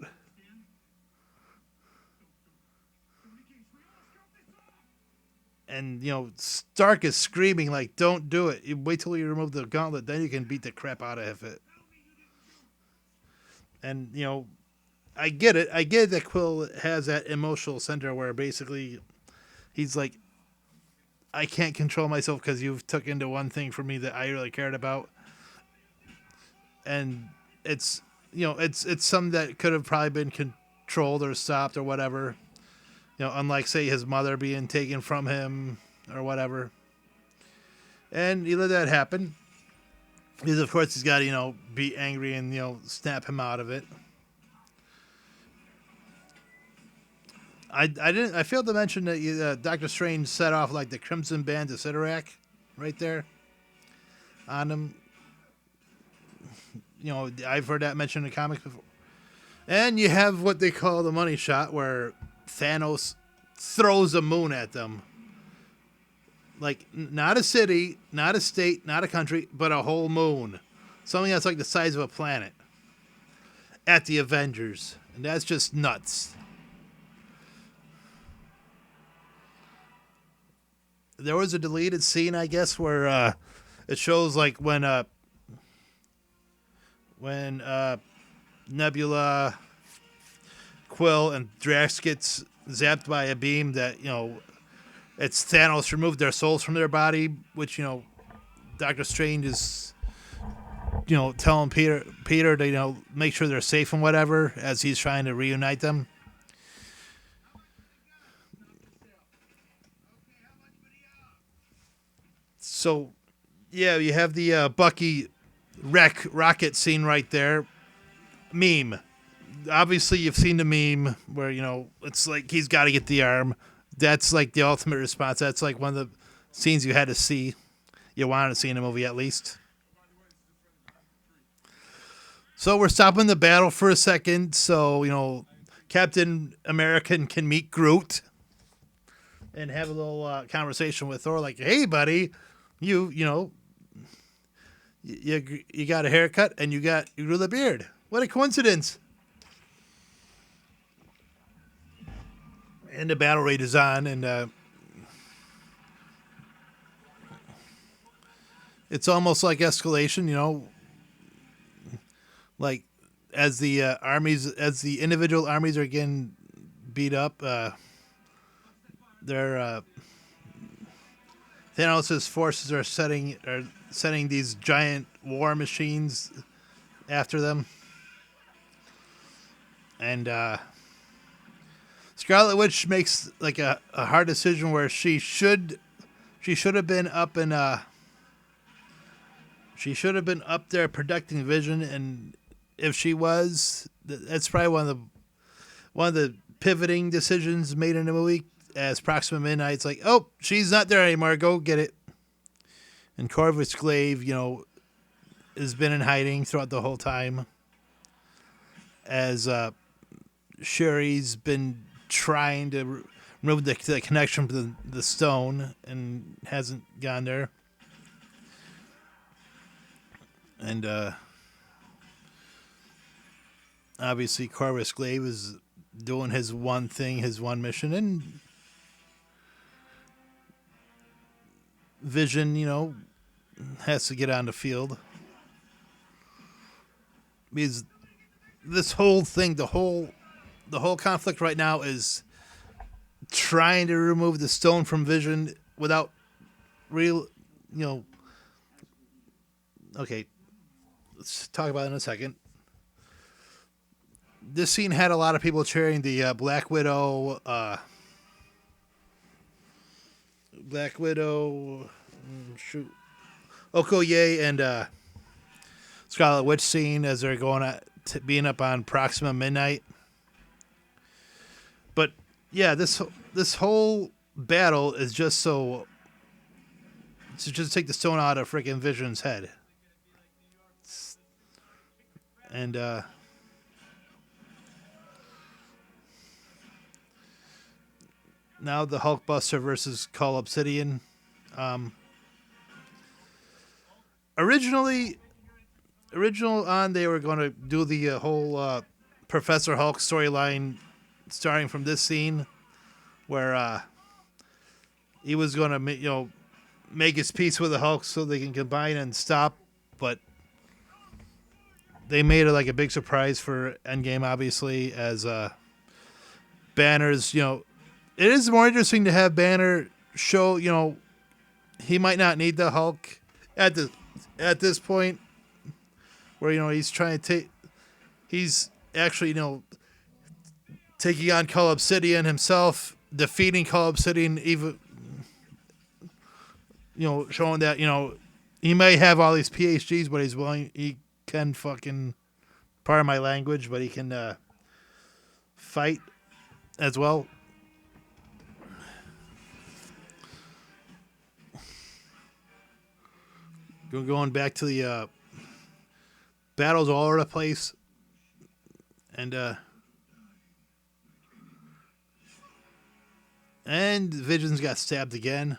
And Stark is screaming like, "Don't do it! You wait till you remove the gauntlet, then you can beat the crap out of it." And I get it. I get that Quill has that emotional center where basically he's like, I can't control myself because you've took into one thing from me that I really cared about, and it's it's something that could have probably been controlled or stopped or whatever. Unlike say his mother being taken from him or whatever, and he let that happen. Because of course he's got to be angry and snap him out of it. I failed to mention that Doctor Strange set off like the Crimson Band to Sidorak right there on him. I've heard that mentioned in the comics before. And you have what they call the money shot, where Thanos throws a moon at them. Like, not a city, not a state, not a country, but a whole moon. Something that's like the size of a planet. At the Avengers. And that's just nuts. There was a deleted scene, I guess, where it shows like when Nebula, Quill, and Drax gets zapped by a beam that it's Thanos removed their souls from their body, which Doctor Strange is telling Peter to make sure they're safe and whatever as he's trying to reunite them. So yeah, you have the Bucky wreck rocket scene right there. Meme. Obviously, you've seen the meme where it's like he's got to get the arm. That's like the ultimate response. That's like one of the scenes you had to see. You wanted to see in a movie at least. So we're stopping the battle for a second. So Captain America can meet Groot and have a little conversation with Thor. Like, hey, buddy, you got a haircut and you grew the beard. What a coincidence! And the battle rate is on, and it's almost like escalation. Like as the individual armies are getting beat up, they're Thanos' forces are sending these giant war machines after them, and Scarlet Witch makes like a hard decision where she should have been up in she should have been up there protecting Vision, and if she was, that's probably one of the pivoting decisions made in the movie. As Proxima Midnight's like, oh, she's not there anymore. Go get it. And Corvus Glaive, has been in hiding throughout the whole time. As Sherry's been trying to remove the connection to the stone and hasn't gone there. And obviously Corvus Glaive is doing his one thing, his one mission, and Vision, has to get on the field. Because this whole thing, the whole conflict right now is trying to remove the stone from Vision without real, okay, let's talk about it in a second. This scene had a lot of people cheering the Black Widow, Okoye and Scarlet Witch scene as they're going at being up on Proxima Midnight. But yeah, this whole battle is just to take the stone out of freaking Vision's head. And now the Hulkbuster versus Call Obsidian. Original on, they were going to do the whole Professor Hulk storyline starting from this scene where he was going to make his peace with the Hulk so they can combine and stop, but they made it like a big surprise for Endgame, obviously, as Banner's, it is more interesting to have Banner show, he might not need the Hulk at this point, where he's trying to he's actually taking on Cull Obsidian himself, defeating Cull Obsidian, even showing that he may have all these PhDs, but he can fucking, pardon my language, but he can fight as well. Going back to the battles all over the place, and Vision's got stabbed again.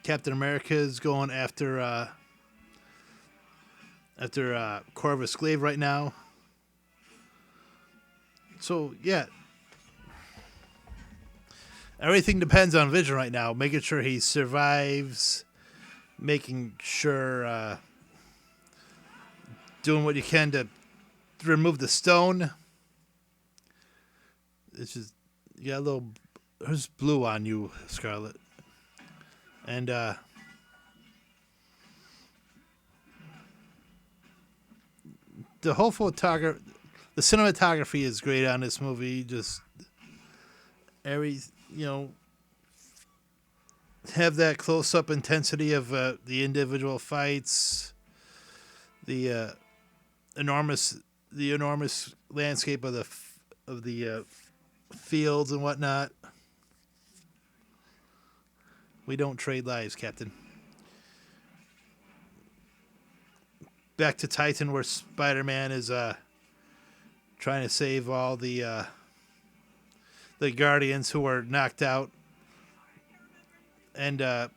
Captain America is going after Corvus Glaive right now. So yeah, everything depends on Vision right now, making sure he survives, making sure doing what you can to remove the stone. It's just, you got a little, there's blue on you, Scarlet. And the whole the cinematography is great on this movie. Just have that close-up intensity of the individual fights, the enormous landscape of the fields and whatnot. We don't trade lives, Captain. Back to Titan, where Spider-Man is trying to save all the Guardians who were knocked out, and like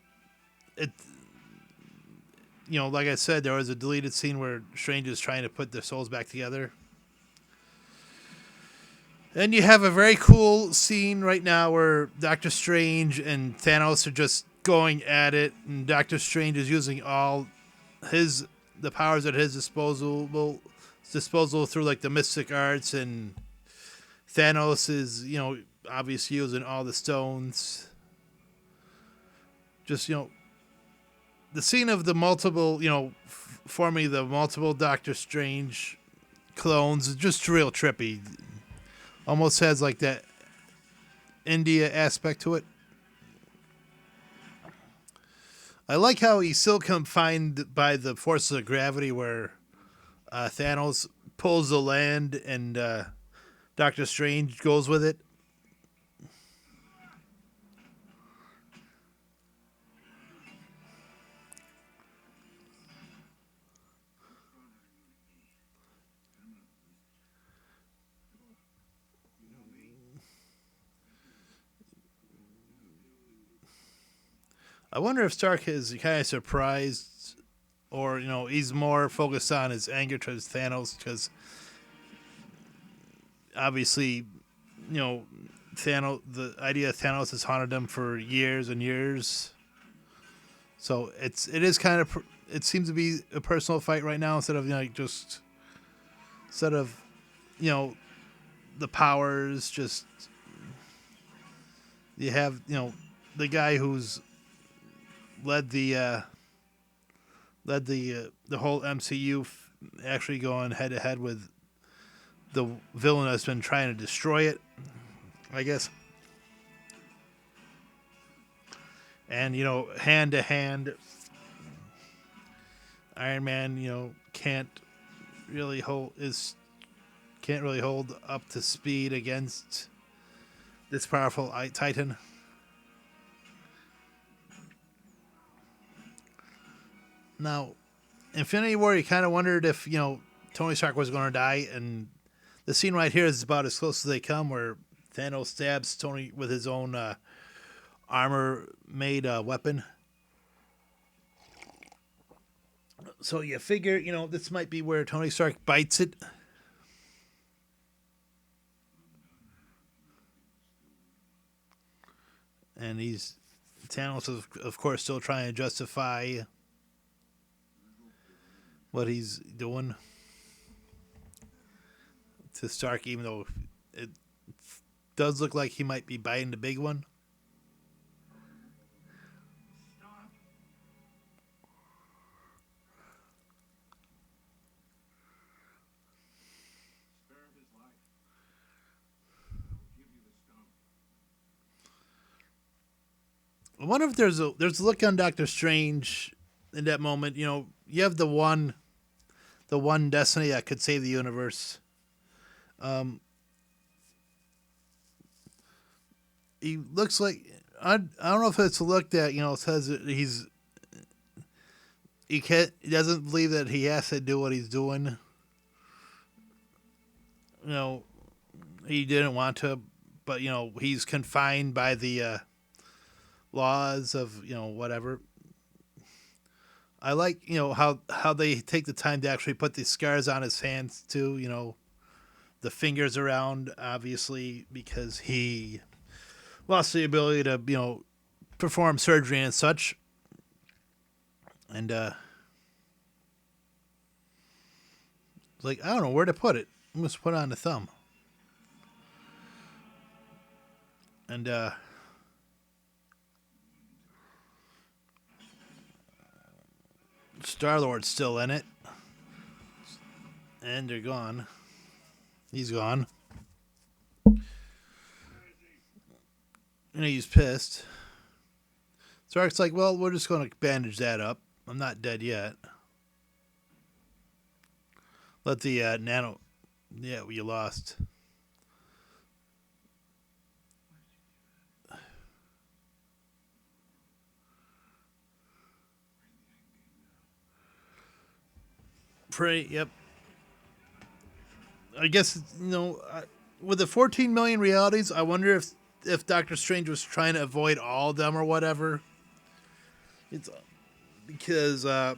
I said, there was a deleted scene where Strange is trying to put their souls back together. And you have a very cool scene right now where Doctor Strange and Thanos are just going at it, and Doctor Strange is using all the powers at his disposal through like the mystic arts, and Thanos is obviously using all the stones. Just, the scene of the multiple, forming the multiple Doctor Strange clones is just real trippy. Almost has like that India aspect to it. I like how he's still confined by the forces of gravity, where Thanos pulls the land and Doctor Strange goes with it. I wonder if Stark is kind of surprised, or he's more focused on his anger towards Thanos, because obviously, you know, Thanos. The idea of Thanos has haunted him for years and years. So it is kind of, it seems to be a personal fight right now, instead of just instead of you know the powers. Just you have the guy who's led the whole MCU actually going head to head with the villain that's been trying to destroy it, I guess. And hand to hand, Iron Man can't really hold up to speed against this powerful Titan. Now, Infinity War, you kind of wondered if Tony Stark was going to die, and the scene right here is about as close as they come, where Thanos stabs Tony with his own armor-made weapon. So you figure, this might be where Tony Stark bites it. And Thanos is, of course, still trying to justify what he's doing to Stark, even though it does look like he might be biting the big one. I wonder if there's a look on Doctor Strange in that moment. You have the one destiny that could save the universe. He looks like, I don't know if it's a look that says that he doesn't believe that he has to do what he's doing. He didn't want to, but he's confined by the laws of whatever. I like how they take the time to actually put the scars on his hands too. The fingers around, obviously, because he lost the ability to perform surgery and such. And like, I don't know where to put it. I'm just put it on the thumb. And Star-Lord's still in it. And they're gone. He's gone. And he's pissed. Stark's like, well, we're just going to bandage that up. I'm not dead yet. Let the nano... Yeah, you lost. Pray, yep. I guess, with the 14 million realities, I wonder if Doctor Strange was trying to avoid all of them or whatever. It's because I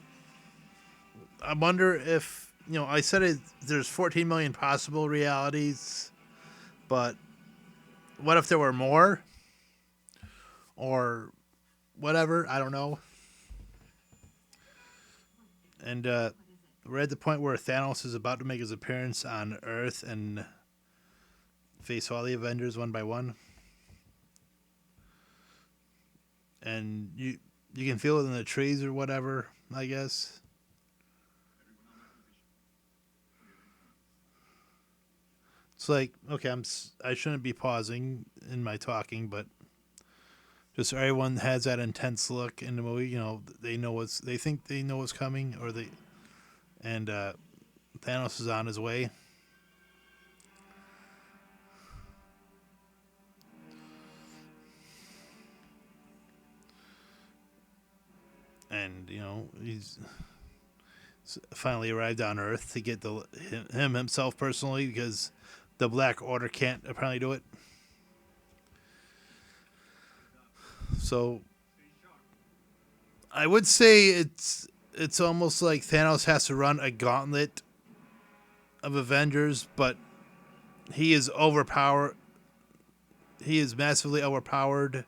wonder if, I said there's 14 million possible realities, but what if there were more? Or whatever, I don't know. And we're at the point where Thanos is about to make his appearance on Earth and face all the Avengers one by one. and you can feel it in the trees or whatever, I guess. It's like, okay, I shouldn't be pausing in my talking, but just everyone has that intense look in the movie. They think they know what's coming, and Thanos is on his way, and he's finally arrived on Earth to get him himself personally because the Black Order can't apparently do it. So I would say it's almost like Thanos has to run a gauntlet of Avengers, but he is overpowered. He is massively overpowered,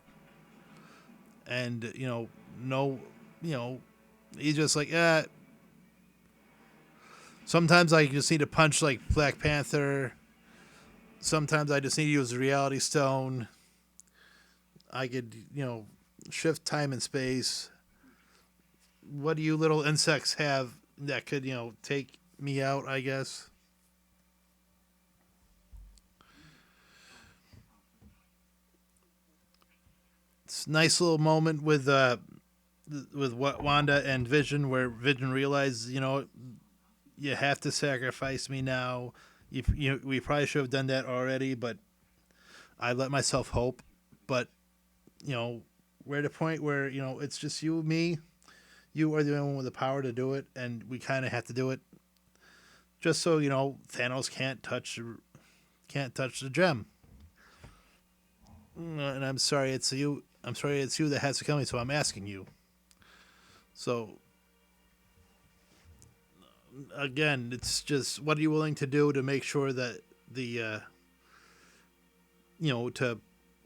and no, you know, he's just like, sometimes I just need to punch like Black Panther. Sometimes I just need to use the Reality Stone. I could, shift time and space. What do you little insects have that could, take me out, I guess? It's a nice little moment with what Wanda and Vision, where Vision realizes, you have to sacrifice me now. We probably should have done that already, but I let myself hope. But we're at a point where it's just you, me. You are the only one with the power to do it, and we kind of have to do it, just so Thanos can't touch the gem. And I'm sorry, it's you. I'm sorry, it's you that has to kill me. So I'm asking you. So again, it's just what are you willing to do to make sure that to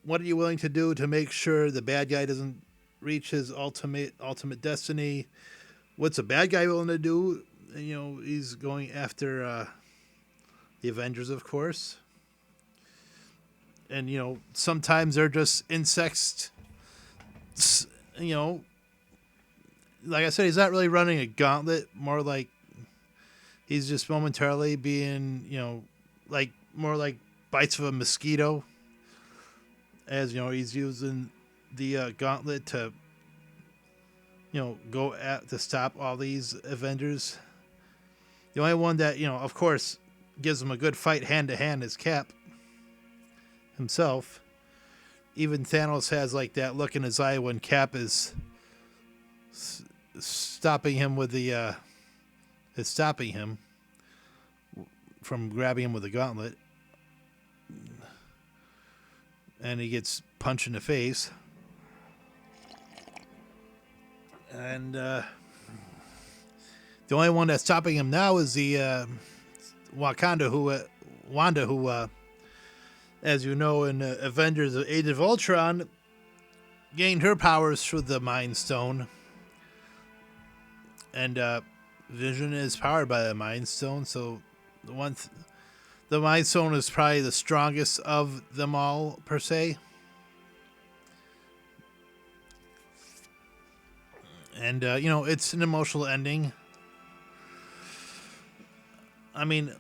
what are you willing to do to make sure the bad guy doesn't reach his ultimate destiny? What's a bad guy willing to do? He's going after the Avengers, of course. And sometimes they're just insects. You know, like I said, he's not really running a gauntlet. More like he's just momentarily being, like more like bites of a mosquito. As he's using the gauntlet to, go at to stop all these Avengers. The only one that of course, gives him a good fight hand to hand is Cap himself. Even Thanos has like that look in his eye when Cap is stopping him with the is stopping him from grabbing him with the gauntlet, and he gets punched in the face. And the only one that's stopping him now is the Wanda, who, as you know, in Avengers: Age of Ultron, gained her powers through the Mind Stone, and Vision is powered by the Mind Stone. So the Mind Stone is probably the strongest of them all, per se. And it's an emotional ending. I mean,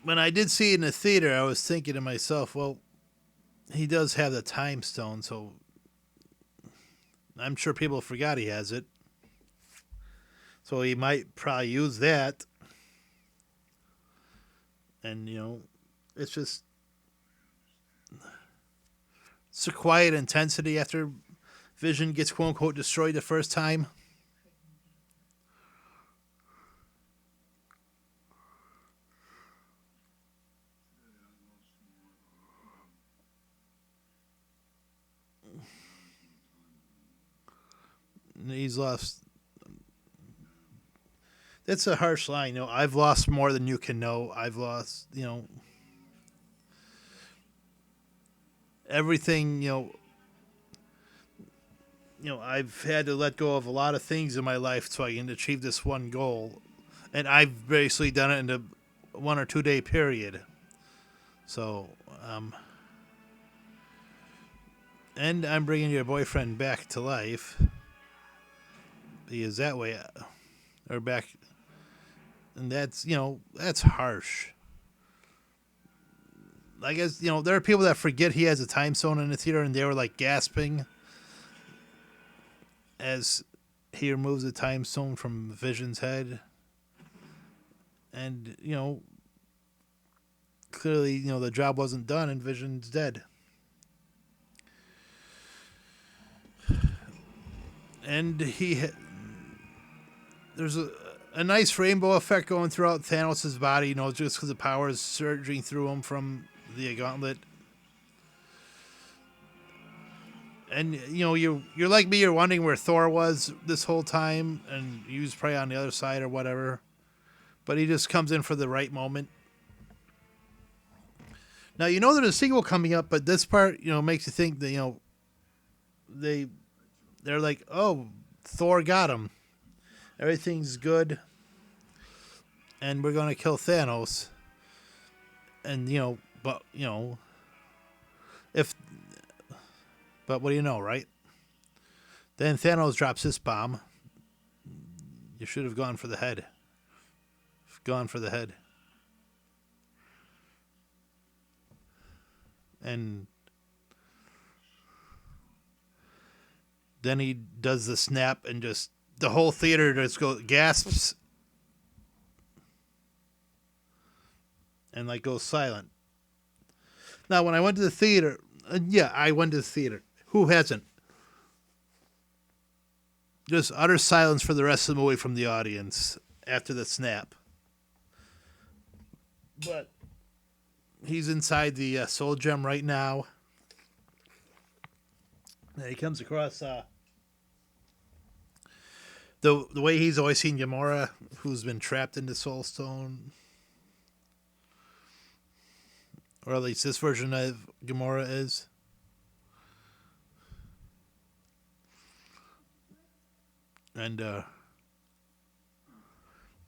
when I did see it in the theater, I was thinking to myself, well, he does have the Time Stone, so I'm sure people forgot he has it. So he might probably use that. And, it's just, it's a quiet intensity after Vision gets quote unquote destroyed the first time. He's lost. That's a harsh line. I've lost more than you can know. I've lost, everything, I've had to let go of a lot of things in my life so I can achieve this one goal. And I've basically done it in a 1 or 2 day period. So, And I'm bringing your boyfriend back to life. He is that way, or back, and that's harsh. I guess there are people that forget he has a time zone in the theater, and they were like gasping as he removes the time stone from Vision's head, and clearly the job wasn't done, and Vision's dead. And there's a nice rainbow effect going throughout Thanos' body, just because the power is surging through him from the gauntlet. And you're like me, you're wondering where Thor was this whole time, and he was probably on the other side or whatever. But he just comes in for the right moment. Now there's a sequel coming up, but this part makes you think that they're like, oh, Thor got him, everything's good, and we're gonna kill Thanos. And but if but what do you know, right? Then Thanos drops his bomb. You should have gone for the head. Gone for the head. And then he does the snap, and just the whole theater just gasps and goes silent. Now, when I went to the theater, I went to the theater. Who hasn't? Just utter silence for the rest of the movie from the audience after the snap. But he's inside the Soul Gem right now. And he comes across the way he's always seen Gamora, who's been trapped in the Soul Stone. Or at least this version of Gamora is. And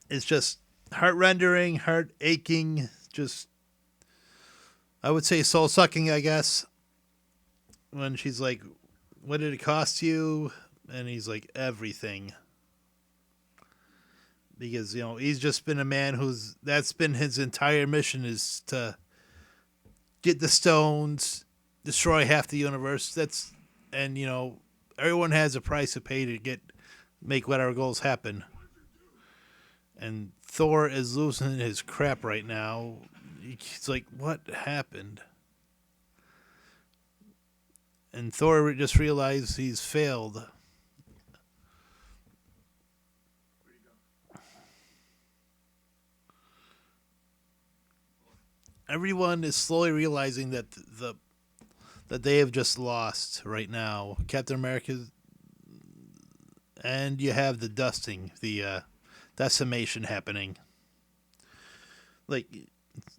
it's just heart-rendering, heart-aching, just, I would say soul-sucking, I guess. When she's like, what did it cost you? And he's like, everything. Because, he's just been a man that's been his entire mission, is to get the stones, destroy half the universe. And everyone has a price to pay to make whatever goals happen. And Thor is losing his crap right now. He's like, what happened? And Thor just realized he's failed. Everyone is slowly realizing that that they have just lost right now. Captain America, and you have the dusting, the decimation happening. Like,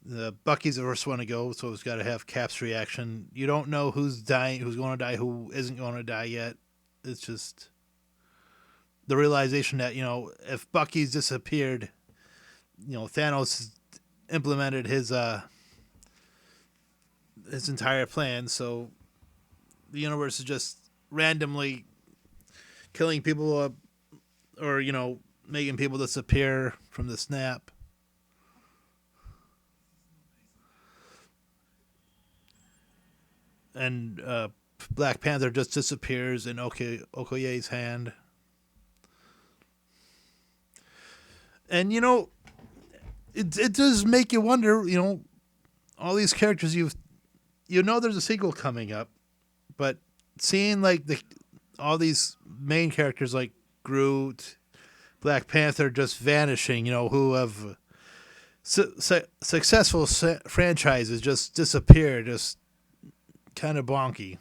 the Bucky's the first one to go, so it's got to have Cap's reaction. You don't know who's dying, who's going to die, who isn't going to die yet. It's just the realization that if Bucky's disappeared, Thanos implemented his entire plan, so the universe is just randomly killing people, or making people disappear from the snap. And Black Panther just disappears in Okoye's hand. And it does make you wonder, all these characters there's a sequel coming up, but seeing all these main characters like Groot, Black Panther just vanishing, who have successful franchises just disappear, just kind of bonky.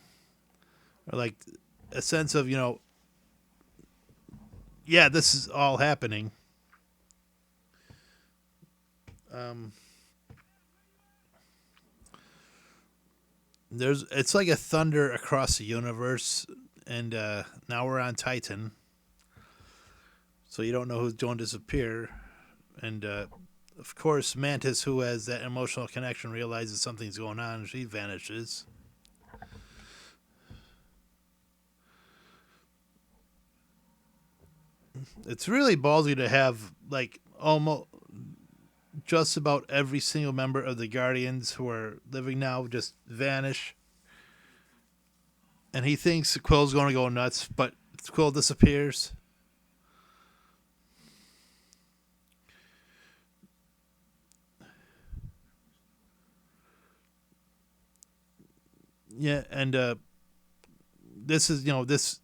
Or like a sense of, this is all happening. It's like a thunder across the universe, and now we're on Titan, so you don't know who's going to disappear. And of course, Mantis, who has that emotional connection, realizes something's going on, and she vanishes. It's really ballsy to have like almost just about every single member of the Guardians who are living now just vanish. And he thinks Quill's going to go nuts, but Quill disappears. Yeah, and this is this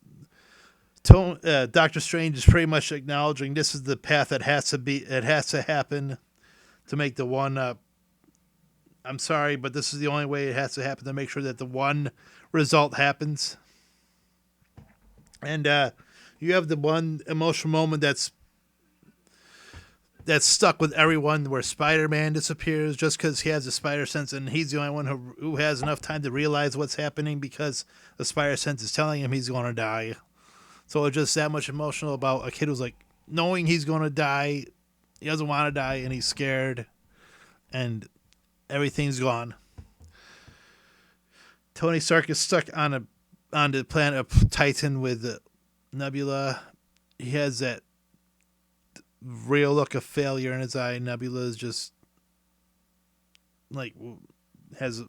Doctor Strange is pretty much acknowledging this is the path that has to be. It has to happen to make the one. I'm sorry, but this is the only way it has to happen to make sure that the one result happens. And you have the one emotional moment that's stuck with everyone, where Spider-Man disappears just because he has a spider sense, and he's the only one who has enough time to realize what's happening because the spider sense is telling him he's going to die. So it's just that much emotional about a kid who's like knowing he's going to die, he doesn't want to die, and he's scared, and everything's gone. Tony Stark is stuck on the planet of Titan with Nebula. He has that real look of failure in his eye. Nebula is just like has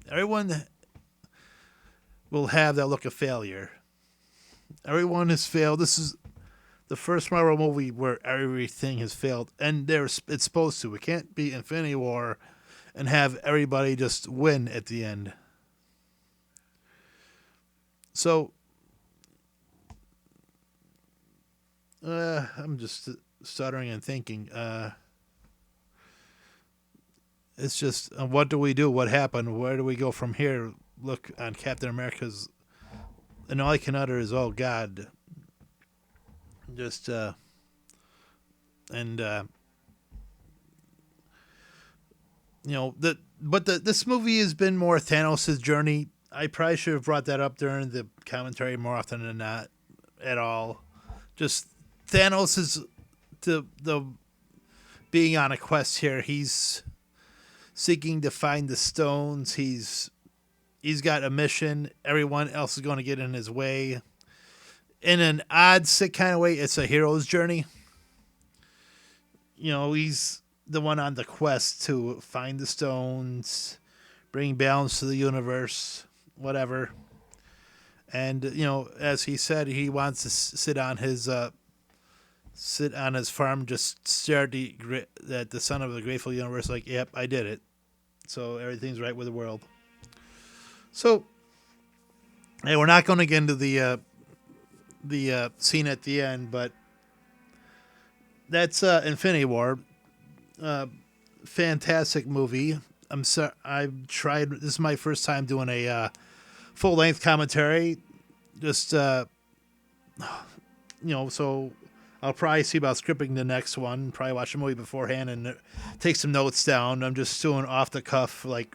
everyone will have that look of failure. Everyone has failed. This is the first Marvel movie where everything has failed, and it's supposed to. It can't be Infinity War and have everybody just win at the end. So I'm just stuttering and thinking. It's just what do we do? What happened? Where do we go from here? Look on Captain America's, and all I can utter is, "Oh God!" Just and this movie has been more Thanos' journey. I probably should have brought that up during the commentary more often than not, at all. Just Thanos is the being on a quest here. He's seeking to find the stones. He's got a mission. Everyone else is going to get in his way. In an odd, sick kind of way, it's a hero's journey. He's the one on the quest to find the stones, bring balance to the universe, whatever. And as he said, he wants to sit on his farm, just stare at the son of the grateful universe, like, yep, I did it. So everything's right with the world. So, hey, we're not going to get into the scene at the end, but that's Infinity War. Fantastic movie. I'm sorry. I've tried. This is my first time doing a full length commentary. Just so I'll probably see about scripting the next one. Probably watch the movie beforehand and take some notes down. I'm just doing off the cuff, like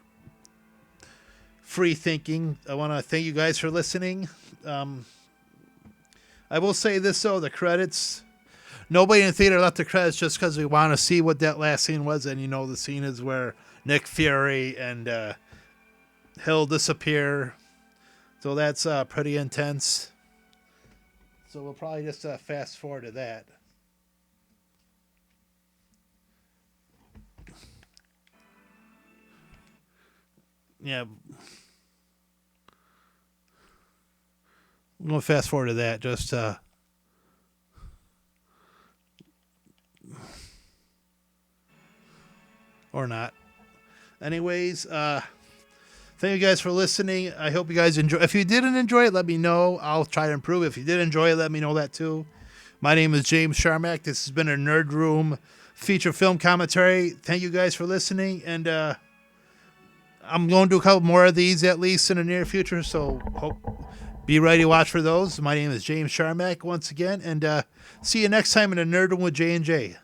free thinking. I want to thank you guys for listening. I will say this though: the credits. Nobody in the theater left the credits just because we want to see what that last scene was, and the scene is where Nick Fury and Hill disappear. So that's pretty intense. So we'll probably just fast forward to that. Yeah. We'll fast forward to that. Just or not. Anyways, thank you guys for listening. I hope you guys enjoy. If you didn't enjoy it, let me know. I'll try to improve. If you did enjoy it, let me know that too. My name is James Sharmack. This has been a Nerd Room feature film commentary. Thank you guys for listening, and I'm going to do a couple more of these at least in the near future. So be ready to watch for those. My name is James Sharmack once again, and see you next time in a Nerd Room with J&J.